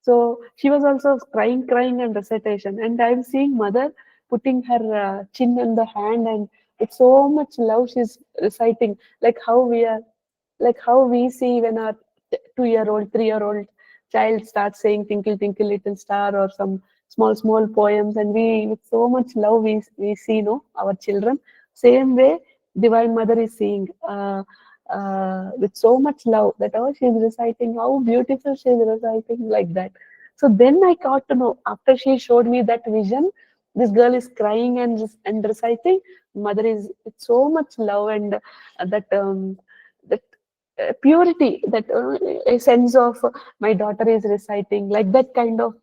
So she was also crying and recitation. And I'm seeing mother putting her chin on the hand, and with so much love she's reciting, like how we see when our 2 year old, 3 year old child starts saying "Twinkle Twinkle Little Star" or some small poems, and we with so much love we see, no, our children. Same way, Divine Mother is seeing. with so much love that, oh, she's reciting, how beautiful she's reciting, like that. So then I got to know, after she showed me that vision, this girl is crying and reciting. Mother is with so much love and that purity, that a sense of my daughter is reciting, like that kind of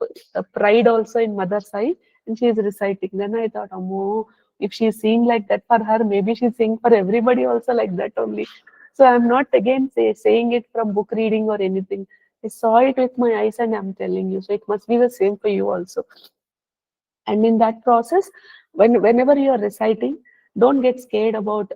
pride also in mother's eye, and she is reciting. Then I thought, oh, if she's seeing like that for her, maybe she's seeing for everybody also like that only. So I'm not again saying it from book reading or anything. I saw it with my eyes and I'm telling you. So it must be the same for you also. And in that process, whenever you are reciting, don't get scared about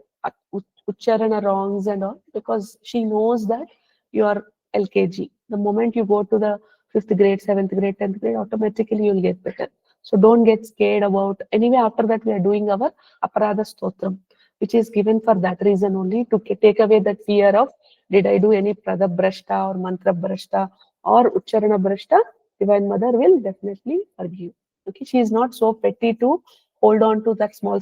ucharana wrongs and all, because she knows that you are LKG. The moment you go to the 5th grade, 7th grade, 10th grade, automatically you'll get better. So don't get scared about. Anyway, after that we are doing our aparadha stotram, which is given for that reason only, to take away that fear of, did I do any prada brashta or mantra brashta or ucharana brashta? Divine Mother will definitely forgive. Okay, she is not so petty to hold on to that small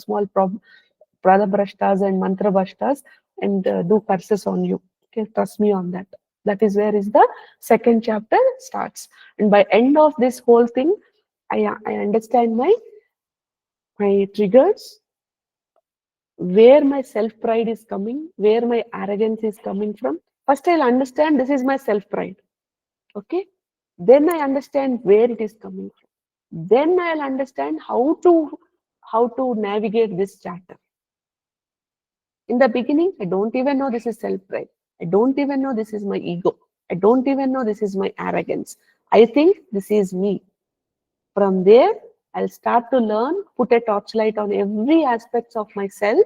prada brashtas and mantra brashtas and do curses on you. Okay, trust me on that. That is where is the second chapter starts. And by end of this whole thing, I understand my triggers, where my self pride is coming, where my arrogance is coming from. First, I'll understand this is my self pride. Okay, then I understand where it is coming from. Then I'll understand how to navigate this chapter. In the beginning, I don't even know this is self-pride. I don't even know this is my ego. I don't even know this is my arrogance. I think this is me. From there, I'll start to learn, put a torchlight on every aspect of myself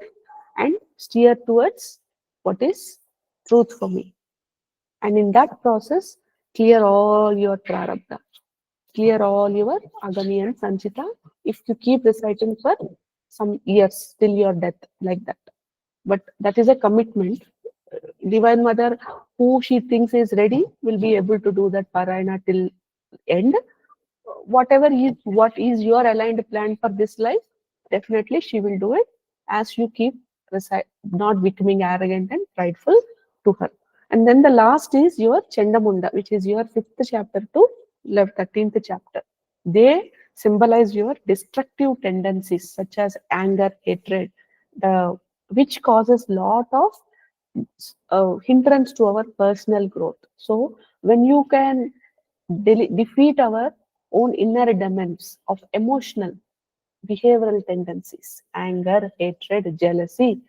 and steer towards what is truth for me. And in that process, clear all your prarabdha, clear all your agami and sanchita if you keep reciting for some years till your death, like that. But that is a commitment. Divine Mother, who she thinks is ready, will be able to do that parayana till end. What is your aligned plan for this life, definitely she will do it, as you keep not becoming arrogant and prideful to her. And then the last is your Chendamunda, which is your 5th chapter to 13th chapter. They symbolize your destructive tendencies such as anger, hatred, which causes lot of hindrance to our personal growth. So when you can defeat our own inner demons of emotional, behavioral tendencies, anger, hatred, jealousy,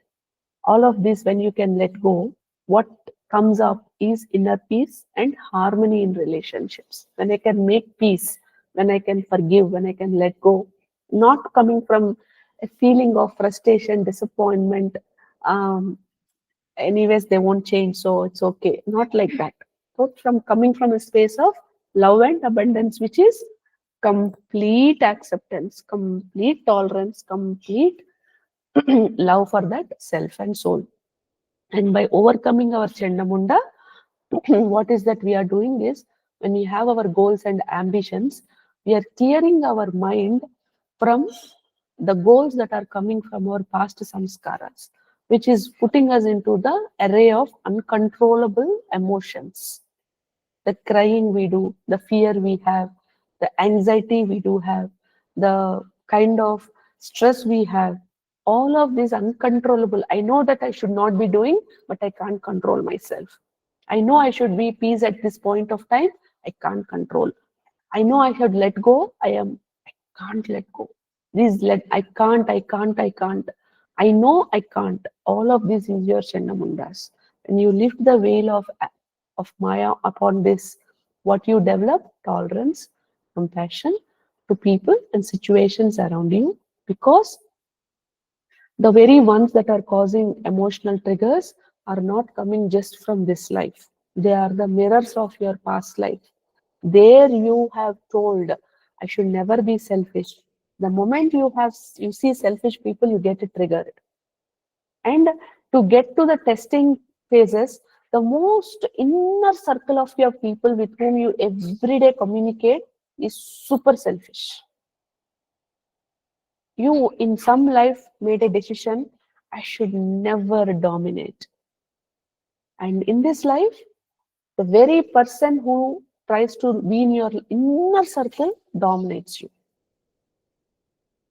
all of this, when you can let go, what comes up is inner peace and harmony in relationships. When I can make peace, when I can forgive, when I can let go, not coming from a feeling of frustration, disappointment, um, anyways they won't change, so it's okay, not like that. So from coming from a space of love and abundance, which is complete acceptance, complete tolerance, complete love for that self and soul. And by overcoming our Chendamunda, what is that we are doing is, when we have our goals and ambitions, we are clearing our mind from the goals that are coming from our past samskaras, which is putting us into the array of uncontrollable emotions. The crying we do, the fear we have, the anxiety we do have, the kind of stress we have, all of these uncontrollable. I know that I should not be doing, but I can't control myself. I know I should be peace at this point of time. I can't control. I know I should let go. I can't let go. I can't. I know I can't. All of this is your Chandamundas. When you lift the veil of Maya upon this, what you develop, tolerance, compassion to people and situations around you, because the very ones that are causing emotional triggers are not coming just from this life. They are the mirrors of your past life. There you have told, I should never be selfish. The moment you see selfish people, you get triggered. And to get to the testing phases, the most inner circle of your people with whom you every day communicate is super selfish. You in some life made a decision, I should never dominate. And in this life, the very person who tries to be in your inner circle dominates you.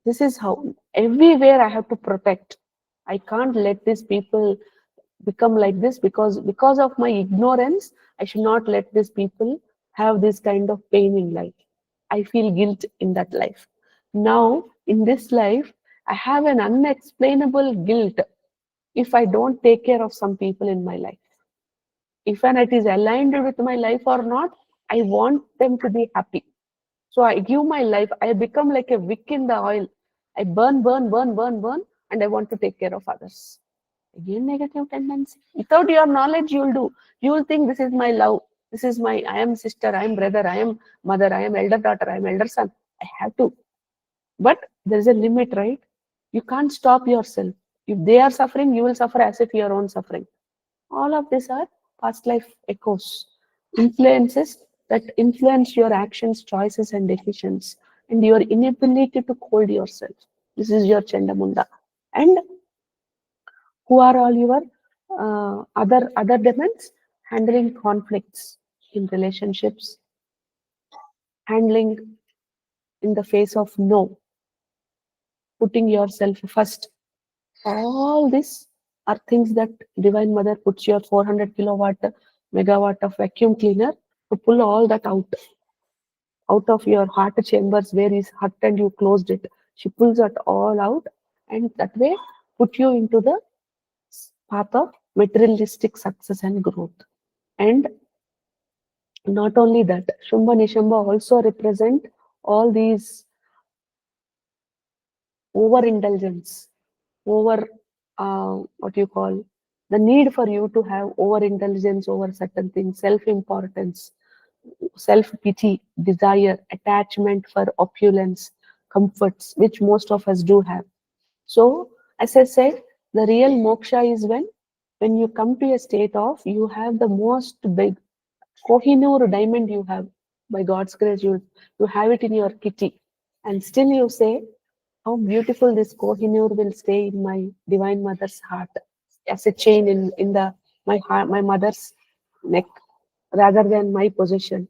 This is how everywhere I have to protect. I can't let these people become like this because of my ignorance. I should not let these people have this kind of pain in life. I feel guilt in that life. Now in this life, I have an unexplainable guilt if I don't take care of some people in my life. If and it is aligned with my life or not, I want them to be happy. So I give my life. I become like a wick in the oil. I burn, burn, burn, burn, burn, and I want to take care of others. Again, negative tendency. Without your knowledge, you will do. You will think this is my love. This is my, I am sister, I am brother, I am mother, I am elder daughter, I am elder son. I have to. But there is a limit, right? You can't stop yourself. If they are suffering, you will suffer as if your own suffering. All of these are past life echoes, influences that influence your actions, choices, and decisions, and your inability to hold yourself. This is your Chandamunda. And who are all your other demons? Handling conflicts in relationships, handling in the face of no, putting yourself first. All these are things that Divine Mother puts your 400 kilowatt megawatt of vacuum cleaner to pull all that out of your heart chambers where is hurt and you closed it. She pulls it all out and that way put you into the path of materialistic success and growth. And not only that, Shumba Nishamba also represent all these overindulgence, over what you call the need for you to have overindulgence over certain things, self-importance, self-pity, desire, attachment for opulence, comforts, which most of us do have. So, as I said, the real moksha is when you come to a state of you have the most big Kohinoor diamond you have. By God's grace, you have it in your kitty. And still you say, how beautiful this Kohinoor will stay in my Divine Mother's heart as a chain in my heart, my mother's neck rather than my possession.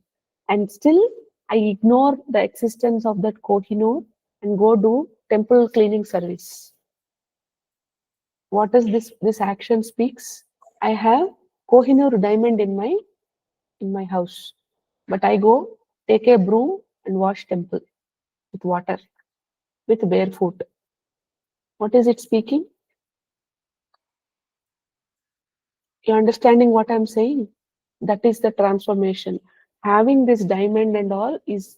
And still I ignore the existence of that Kohinoor and go do temple cleaning service. What does this action speaks? I have Kohinoor diamond in my house. But I go take a broom and wash temple with water, with barefoot. What is it speaking? You understanding what I'm saying? That is the transformation. Having this diamond and all is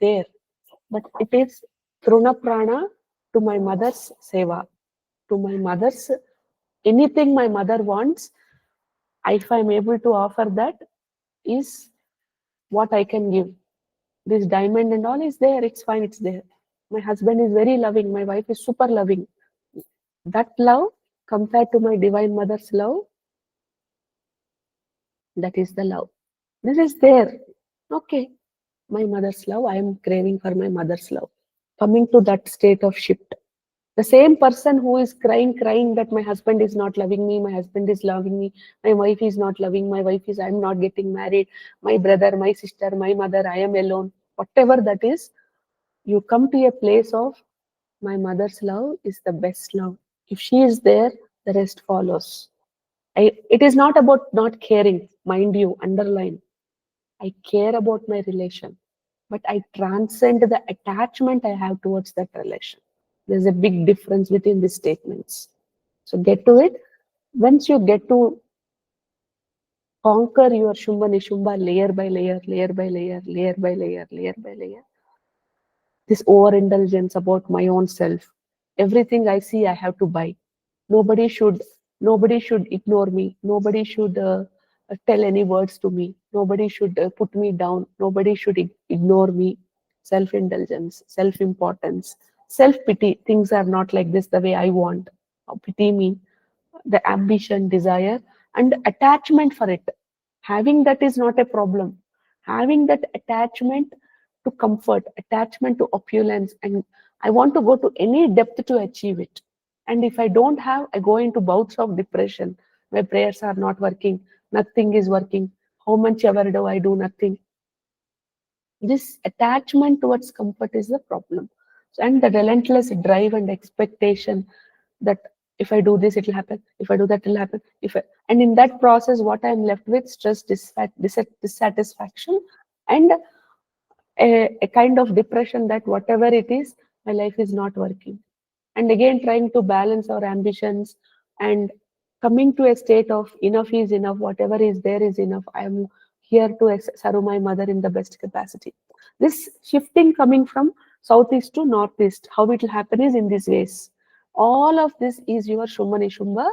there, but it is Truna Prana to my mother's seva, to my mother's anything my mother wants. If I'm able to offer that, is what I can give. This diamond and all is there, it's fine, it's there. My husband is very loving, my wife is super loving. That love compared to my Divine Mother's love, that is the love. This is there. Okay, my mother's love, I am craving for my mother's love. Coming to that state of shift. The same person who is crying that my husband is not loving me, my husband is loving me, my wife is not loving, my wife is, I'm not getting married, my brother, my sister, my mother, I am alone, whatever that is, you come to a place of my mother's love is the best love. If she is there, the rest follows. It is not about not caring, mind you, underline. I care about my relation, but I transcend the attachment I have towards that relation. There's a big difference between these statements. So get to it. Once you get to conquer your Shumba Nishumba layer by layer, layer by layer, layer by layer, layer by layer, this overindulgence about my own self. Everything I see, I have to buy. Nobody should, nobody should ignore me. Nobody should tell any words to me. Nobody should put me down. Nobody should ignore me. Self-indulgence, self-importance, self-pity. Things are not like this the way I want. Pity me. The ambition, desire, and attachment for it. Having that is not a problem. Having that attachment to comfort, attachment to opulence, and I want to go to any depth to achieve it. And if I don't have, I go into bouts of depression. My prayers are not working. Nothing is working. How much ever do I do nothing? This attachment towards comfort is the problem. And the relentless drive and expectation that if I do this, it will happen. If I do that, it will happen. And in that process, what I'm left with, stress, dissatisfaction, and a kind of depression that whatever it is, my life is not working. And again, trying to balance our ambitions and coming to a state of enough is enough, whatever is there is enough. I am here to serve my mother in the best capacity. This shifting coming from southeast to northeast, how it will happen is in these ways. All of this is your Shumma Nishumba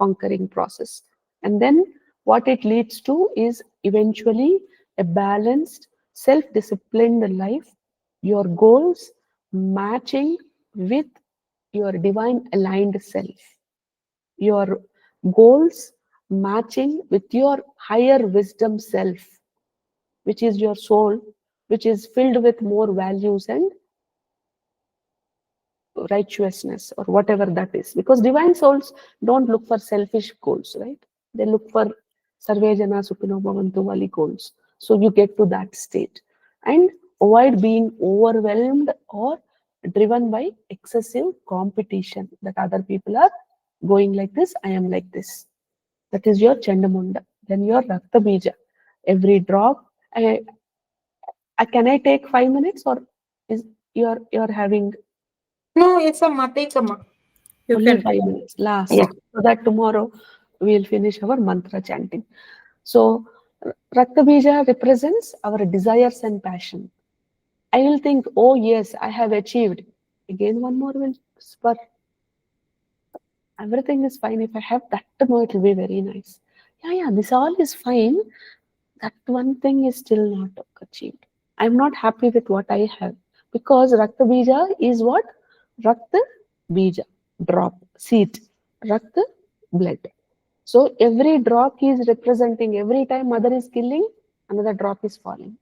conquering process. And then what it leads to is eventually a balanced, self-disciplined life, your goals matching with your divine aligned self, your goals matching with your higher wisdom self, which is your soul, which is filled with more values and righteousness or whatever that is. Because divine souls don't look for selfish goals, right? They look for Sarve Jana Sukhino Bhavantu Vali goals. So you get to that state and avoid being overwhelmed or driven by excessive competition that other people are going like this, I am like this. That is your Chandamunda. Then your Rakta Bija. Every drop. Can I take 5 minutes or is you're having No, it's a Matekama. You only can. 5 minutes last, Yeah. so that tomorrow we'll finish our mantra chanting. So Rakta Bija represents our desires and passion. I will think, oh yes, I have achieved. Again, one more will spur. Everything is fine. If I have that tomorrow, it will be very nice. Yeah, this all is fine. That one thing is still not achieved. I'm not happy with what I have because Rakta Bija is what? Rakta Bija, drop, seed. Rakta, blood. So every drop is representing, every time mother is killing, another drop is falling.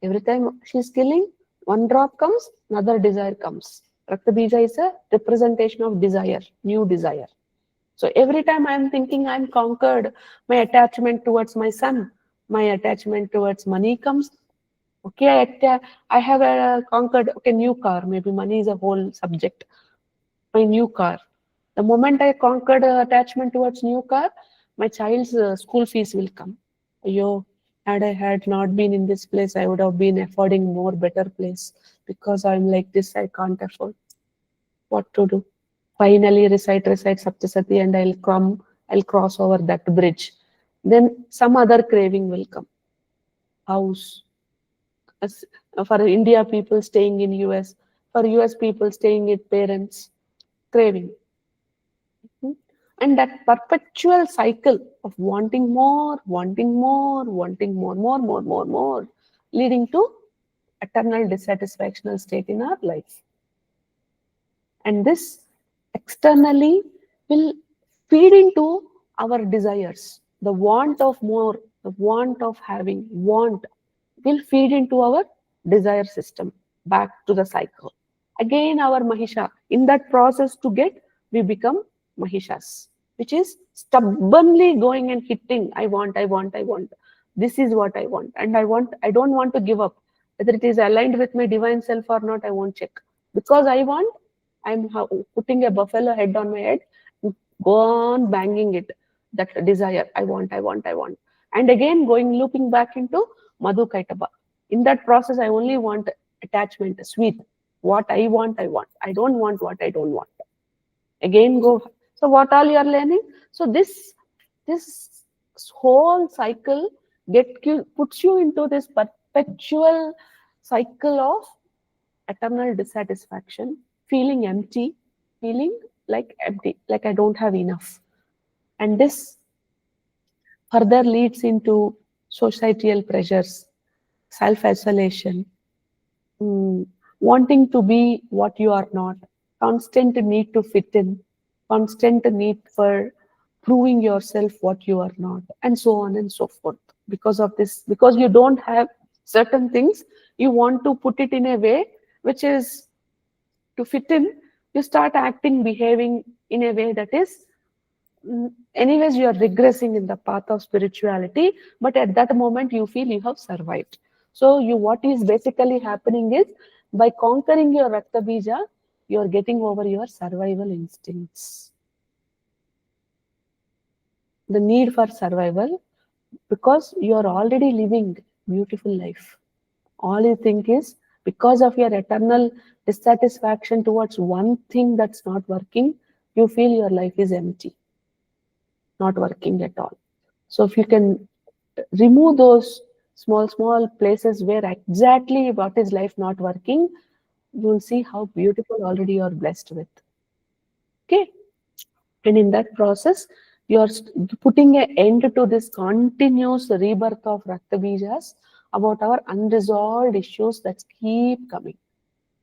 Every time she's killing, one drop comes, another desire comes. Rakta Bija is a representation of desire, new desire. So every time I'm thinking I'm conquered, my attachment towards my son, my attachment towards money comes. Okay, I have a conquered, okay, new car. Maybe money is a whole subject. My new car. The moment I conquered attachment towards new car, my child's school fees will come. Yo, had I had not been in this place, I would have been affording more better place. Because I'm like this, I can't afford. What to do? Finally recite Saptasati and I'll cross over that bridge. Then some other craving will come. House. As, for India people staying in US, for US people staying with parents, craving. Mhm. And that perpetual cycle of wanting more, wanting more, wanting more, leading to eternal dissatisfactional state in our life. And this externally will feed into our desires. The want of more, the want of having, want will feed into our desire system, back to the cycle. Again, our Mahisha. In that process to get, we become Mahishas, which is stubbornly going and hitting. I want. This is what I want. And I don't want to give up. Whether it is aligned with my divine self or not, I won't check. Because I want, I'm putting a buffalo head on my head, go on banging it. That desire, I want. And again, going looping back into Madhu Kaitaba. In that process, I only want attachment, sweet. What I want, I want. I don't want what I don't want. Again, go. So, what all you are learning? So, this whole cycle puts you into this perpetual cycle of eternal dissatisfaction, feeling empty, feeling like empty, like I don't have enough. And this further leads into societal pressures, self isolation, wanting to be what you are not, constant need to fit in, constant need for proving yourself what you are not, and so on and so forth. Because of this, because you don't have certain things, you want to put it in a way which is to fit in, you start acting, behaving in a way that is anyways you are regressing in the path of spirituality, but at that moment you feel you have survived. So you, what is basically happening is, by conquering your Rakta Bija, you are getting over your survival instincts, the need for survival, because you are already living beautiful life. All you think is, because of your eternal dissatisfaction towards one thing that's not working, you feel your life is empty, not working at all. So if you can remove those small places where exactly what is life not working, you'll see how beautiful already you're blessed with. Okay. And in that process, you're putting an end to this continuous rebirth of Rakta Bijas about our unresolved issues that keep coming.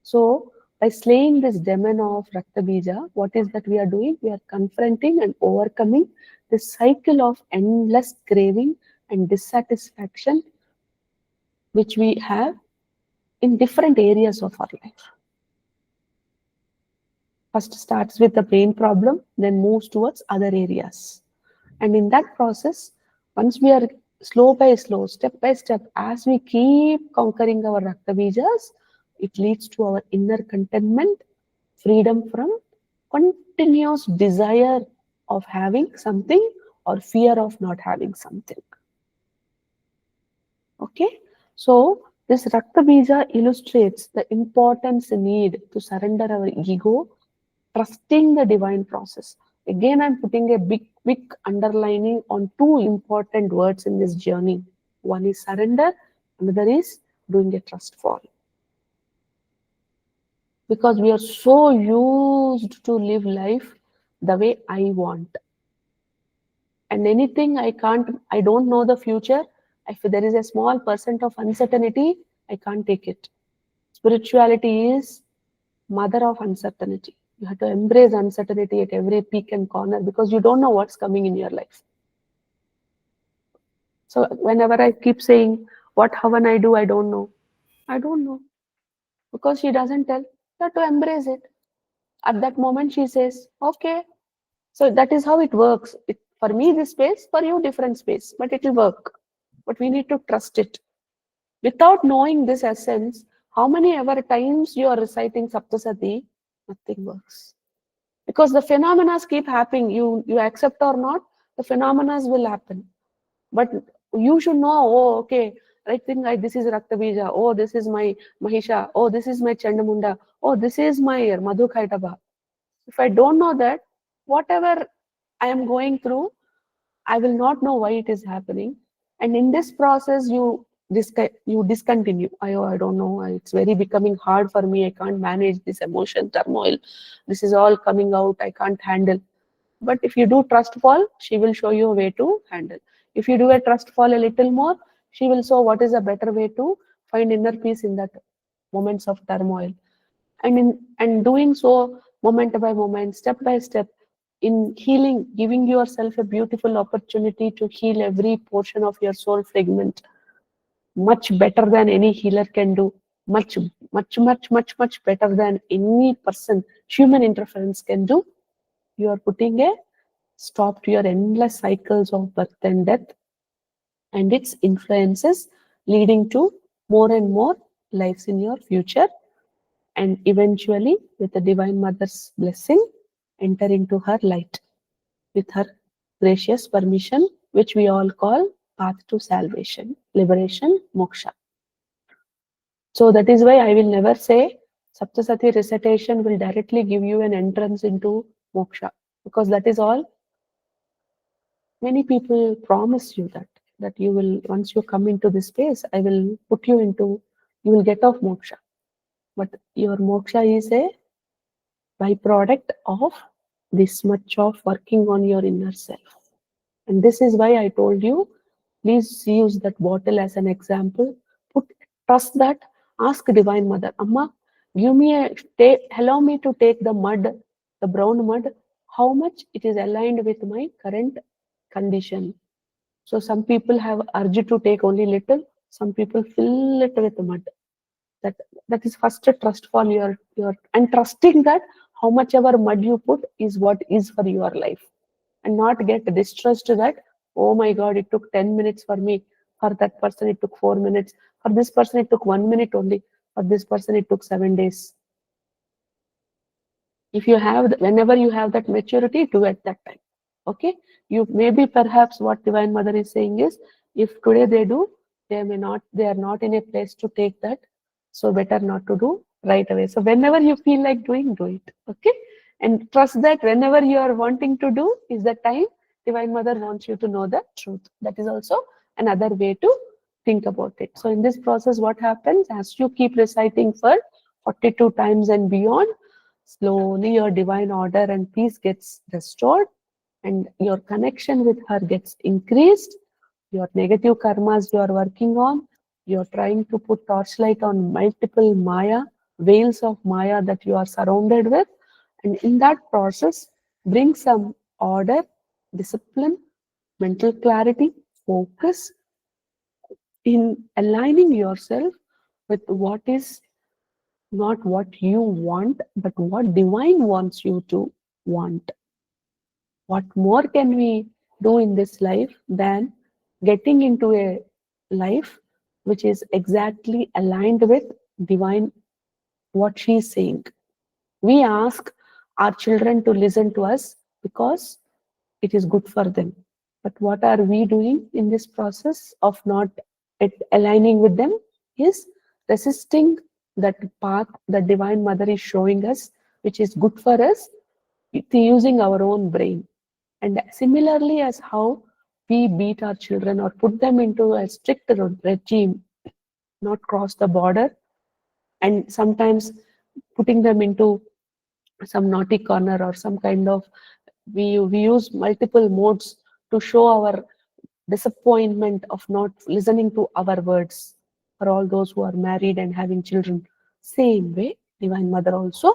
So, by slaying this demon of Rakta Bija, what is that we are doing? We are confronting and overcoming this cycle of endless craving and dissatisfaction which we have in different areas of our life. First starts with the main problem, then moves towards other areas. And in that process, once we are slow by slow, step by step, as we keep conquering our Rakta Bijas, it leads to our inner contentment, freedom from continuous desire of having something or fear of not having something. Okay, so this Rakta Bija illustrates the importance and need to surrender our ego, trusting the divine process. Again, I'm putting a big underlining on two important words in this journey. One is surrender, another is doing a trust fall. Because we are so used to live life the way I want. And anything I don't know the future, if there is a small percent of uncertainty, I can't take it. Spirituality is mother of uncertainty. You have to embrace uncertainty at every peak and corner because you don't know what's coming in your life. So whenever I keep saying, what havan I do, I don't know. I don't know. Because she doesn't tell. You have to embrace it. At that moment, she says, okay. So that is how it works. For me, this space, for you, different space. But it will work. But we need to trust it. Without knowing this essence, how many ever times you are reciting Saptasati, nothing works. Because the phenomena keep happening. You accept or not, the phenomena will happen. But you should know, oh, okay, I think this is Raktabija, oh, this is my Mahisha, oh, this is my Chandamunda, oh, this is my Madhukaitaba. If I don't know that, whatever I am going through, I will not know why it is happening. And in this process, you discontinue. I don't know. It's very becoming hard for me. I can't manage this emotion turmoil. This is all coming out. I can't handle. But if you do trust fall, she will show you a way to handle. If you do a trust fall a little more, she will show what is a better way to find inner peace in that moments of turmoil. And doing so moment by moment, step by step, in healing, giving yourself a beautiful opportunity to heal every portion of your soul fragment, much better than any healer can do, much better than any person human interference can do. You are putting a stop to your endless cycles of birth and death and its influences, leading to more and more lives in your future, and eventually, with the Divine Mother's blessing, enter into her light with her gracious permission, which we all call path to salvation, liberation, moksha. So that is why I will never say Saptasati recitation will directly give you an entrance into moksha, because that is all. Many people promise you that you will, once you come into this space, I will put you into, you will get off moksha. But your moksha is a byproduct of this much of working on your inner self. And this is why I told you, please use that bottle as an example. Trust that, ask Divine Mother, Amma, give me allow me to take the mud, the brown mud, how much it is aligned with my current condition. So some people have urge to take only little, some people fill it with mud. That that is first a trust for your and trusting that how much ever mud you put is what is for your life. and not get distressed that, oh my God, it took 10 minutes for me. For that person, it took 4 minutes. For this person, it took 1 minute only. For this person, it took 7 days. If you have, whenever you have that maturity, do at that time. Okay? You maybe perhaps what Divine Mother is saying is, if today they do, they may not, they are not in a place to take that. So better not to do right away. So whenever you feel like doing, do it. Okay? And trust that whenever you are wanting to do is the time Divine Mother wants you to know the truth. That is also another way to think about it. So in this process, what happens as you keep reciting for 42 times and beyond, slowly your divine order and peace gets restored, and your connection with her gets increased. Your negative karmas you are working on, you're trying to put torchlight on multiple Maya, veils of Maya that you are surrounded with. And in that process, bring some order, discipline, mental clarity, focus in aligning yourself with what is not what you want, but what divine wants you to want. What more can we do in this life than getting into a life which is exactly aligned with divine, what she is saying? We ask our children to listen to us because it is good for them. But what are we doing in this process of not aligning with them is resisting that path that Divine Mother is showing us, which is good for us, using our own brain. And similarly, as how we beat our children or put them into a strict regime, not cross the border, and sometimes putting them into some naughty corner or some kind of, we use multiple modes to show our disappointment of not listening to our words. For all those who are married and having children, same way Divine Mother also,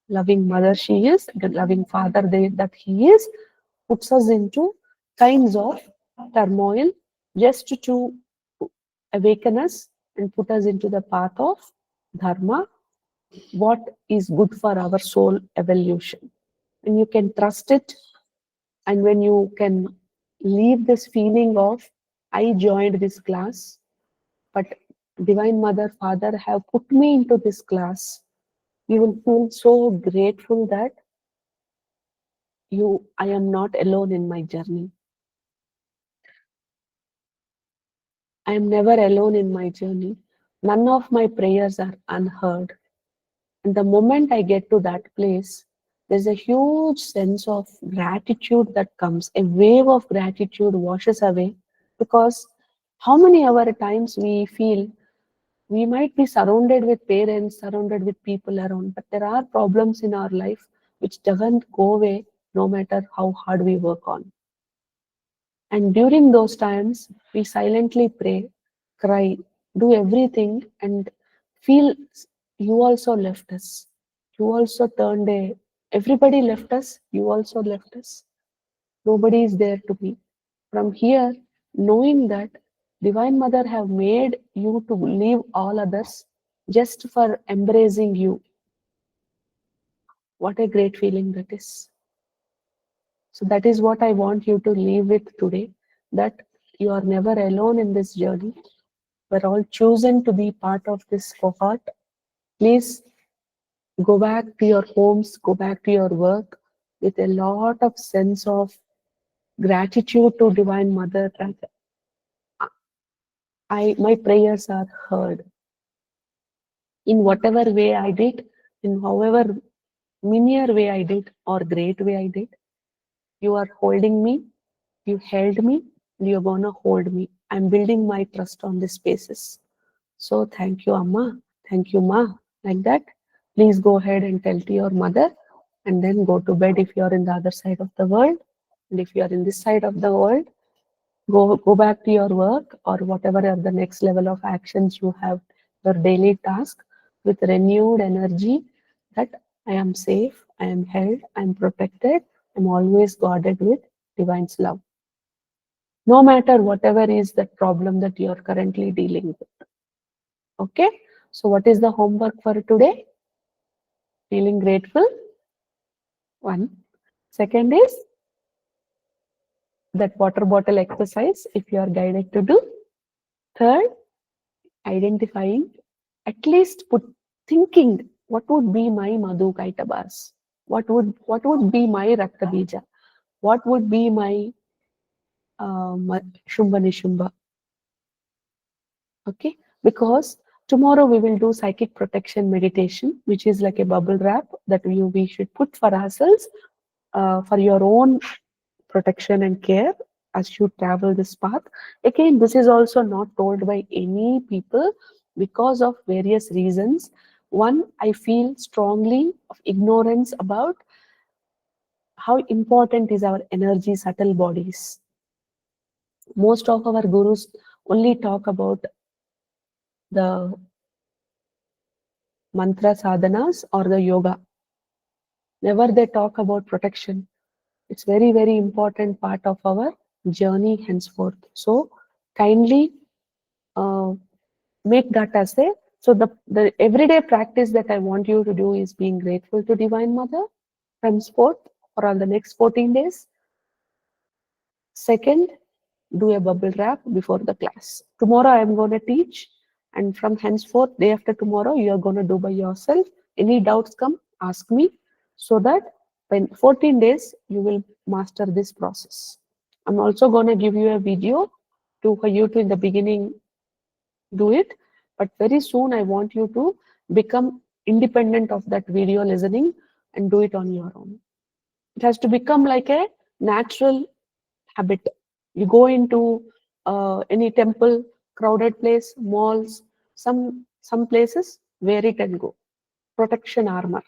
loving mother she is, the loving father that he is, puts us into kinds of turmoil just to awaken us and put us into the path of dharma, what is good for our soul evolution. And you can trust it, and when you can leave this feeling of, I joined this class, but Divine Mother, Father have put me into this class, you will feel so grateful that I am not alone in my journey. I am never alone in my journey. None of my prayers are unheard. And the moment I get to that place, there's a huge sense of gratitude that comes. A wave of gratitude washes away, because how many other times we feel we might be surrounded with parents, surrounded with people around, but there are problems in our life which doesn't go away no matter how hard we work on. And during those times, we silently pray, cry, do everything, and feel you also left us. You also turned a, everybody left us, you also left us. Nobody is there to me. From here, knowing that Divine Mother have made you to leave all others just for embracing you. What a great feeling that is. So that is what I want you to leave with today, that you are never alone in this journey. We're all chosen to be part of this cohort. Please go back to your homes, go back to your work with a lot of sense of gratitude to Divine Mother that my prayers are heard. In whatever way I did, in however minier way I did or great way I did, you are holding me, you held me, and you're gonna hold me. I'm building my trust on this basis. So thank you, Amma. Thank you, Ma. Like that. Please go ahead and tell to your mother, and then go to bed if you're in the other side of the world. And if you're in this side of the world, go back to your work or whatever are the next level of actions you have, your daily task, with renewed energy that I am safe, I am held, I am protected, I'm always guarded with divine's love. No matter whatever is the problem that you are currently dealing with. Okay? So what is the homework for today? Feeling grateful? One. Second is that water bottle exercise if you are guided to do. Third, identifying, at least put thinking, what would be my Madhu Kaitabas? What would be my Raktabija? What would be my Shumba Nishumba? Okay, because tomorrow we will do psychic protection meditation, which is like a bubble wrap that we should put for ourselves for your own protection and care as you travel this path. Again, this is also not told by any people because of various reasons. One, I feel strongly of ignorance about how important is our energy subtle bodies. Most of our gurus only talk about the mantra sadhanas or the yoga. Never they talk about protection. It's very, very important part of our journey henceforth. So kindly uh, make that as a, so the everyday practice that I want you to do is being grateful to Divine Mother henceforth for all the next 14 days. Second, do a bubble wrap before the class. Tomorrow I am going to teach, and from henceforth, day after tomorrow, you are going to do by yourself. Any doubts come, ask me, so that when 14 days, you will master this process. I'm also going to give you a video for you to in the beginning do it, but very soon I want you to become independent of that video listening and do it on your own. It has to become like a natural habit. You go into any temple, crowded place, malls, some places, wear it and go. Protection armor.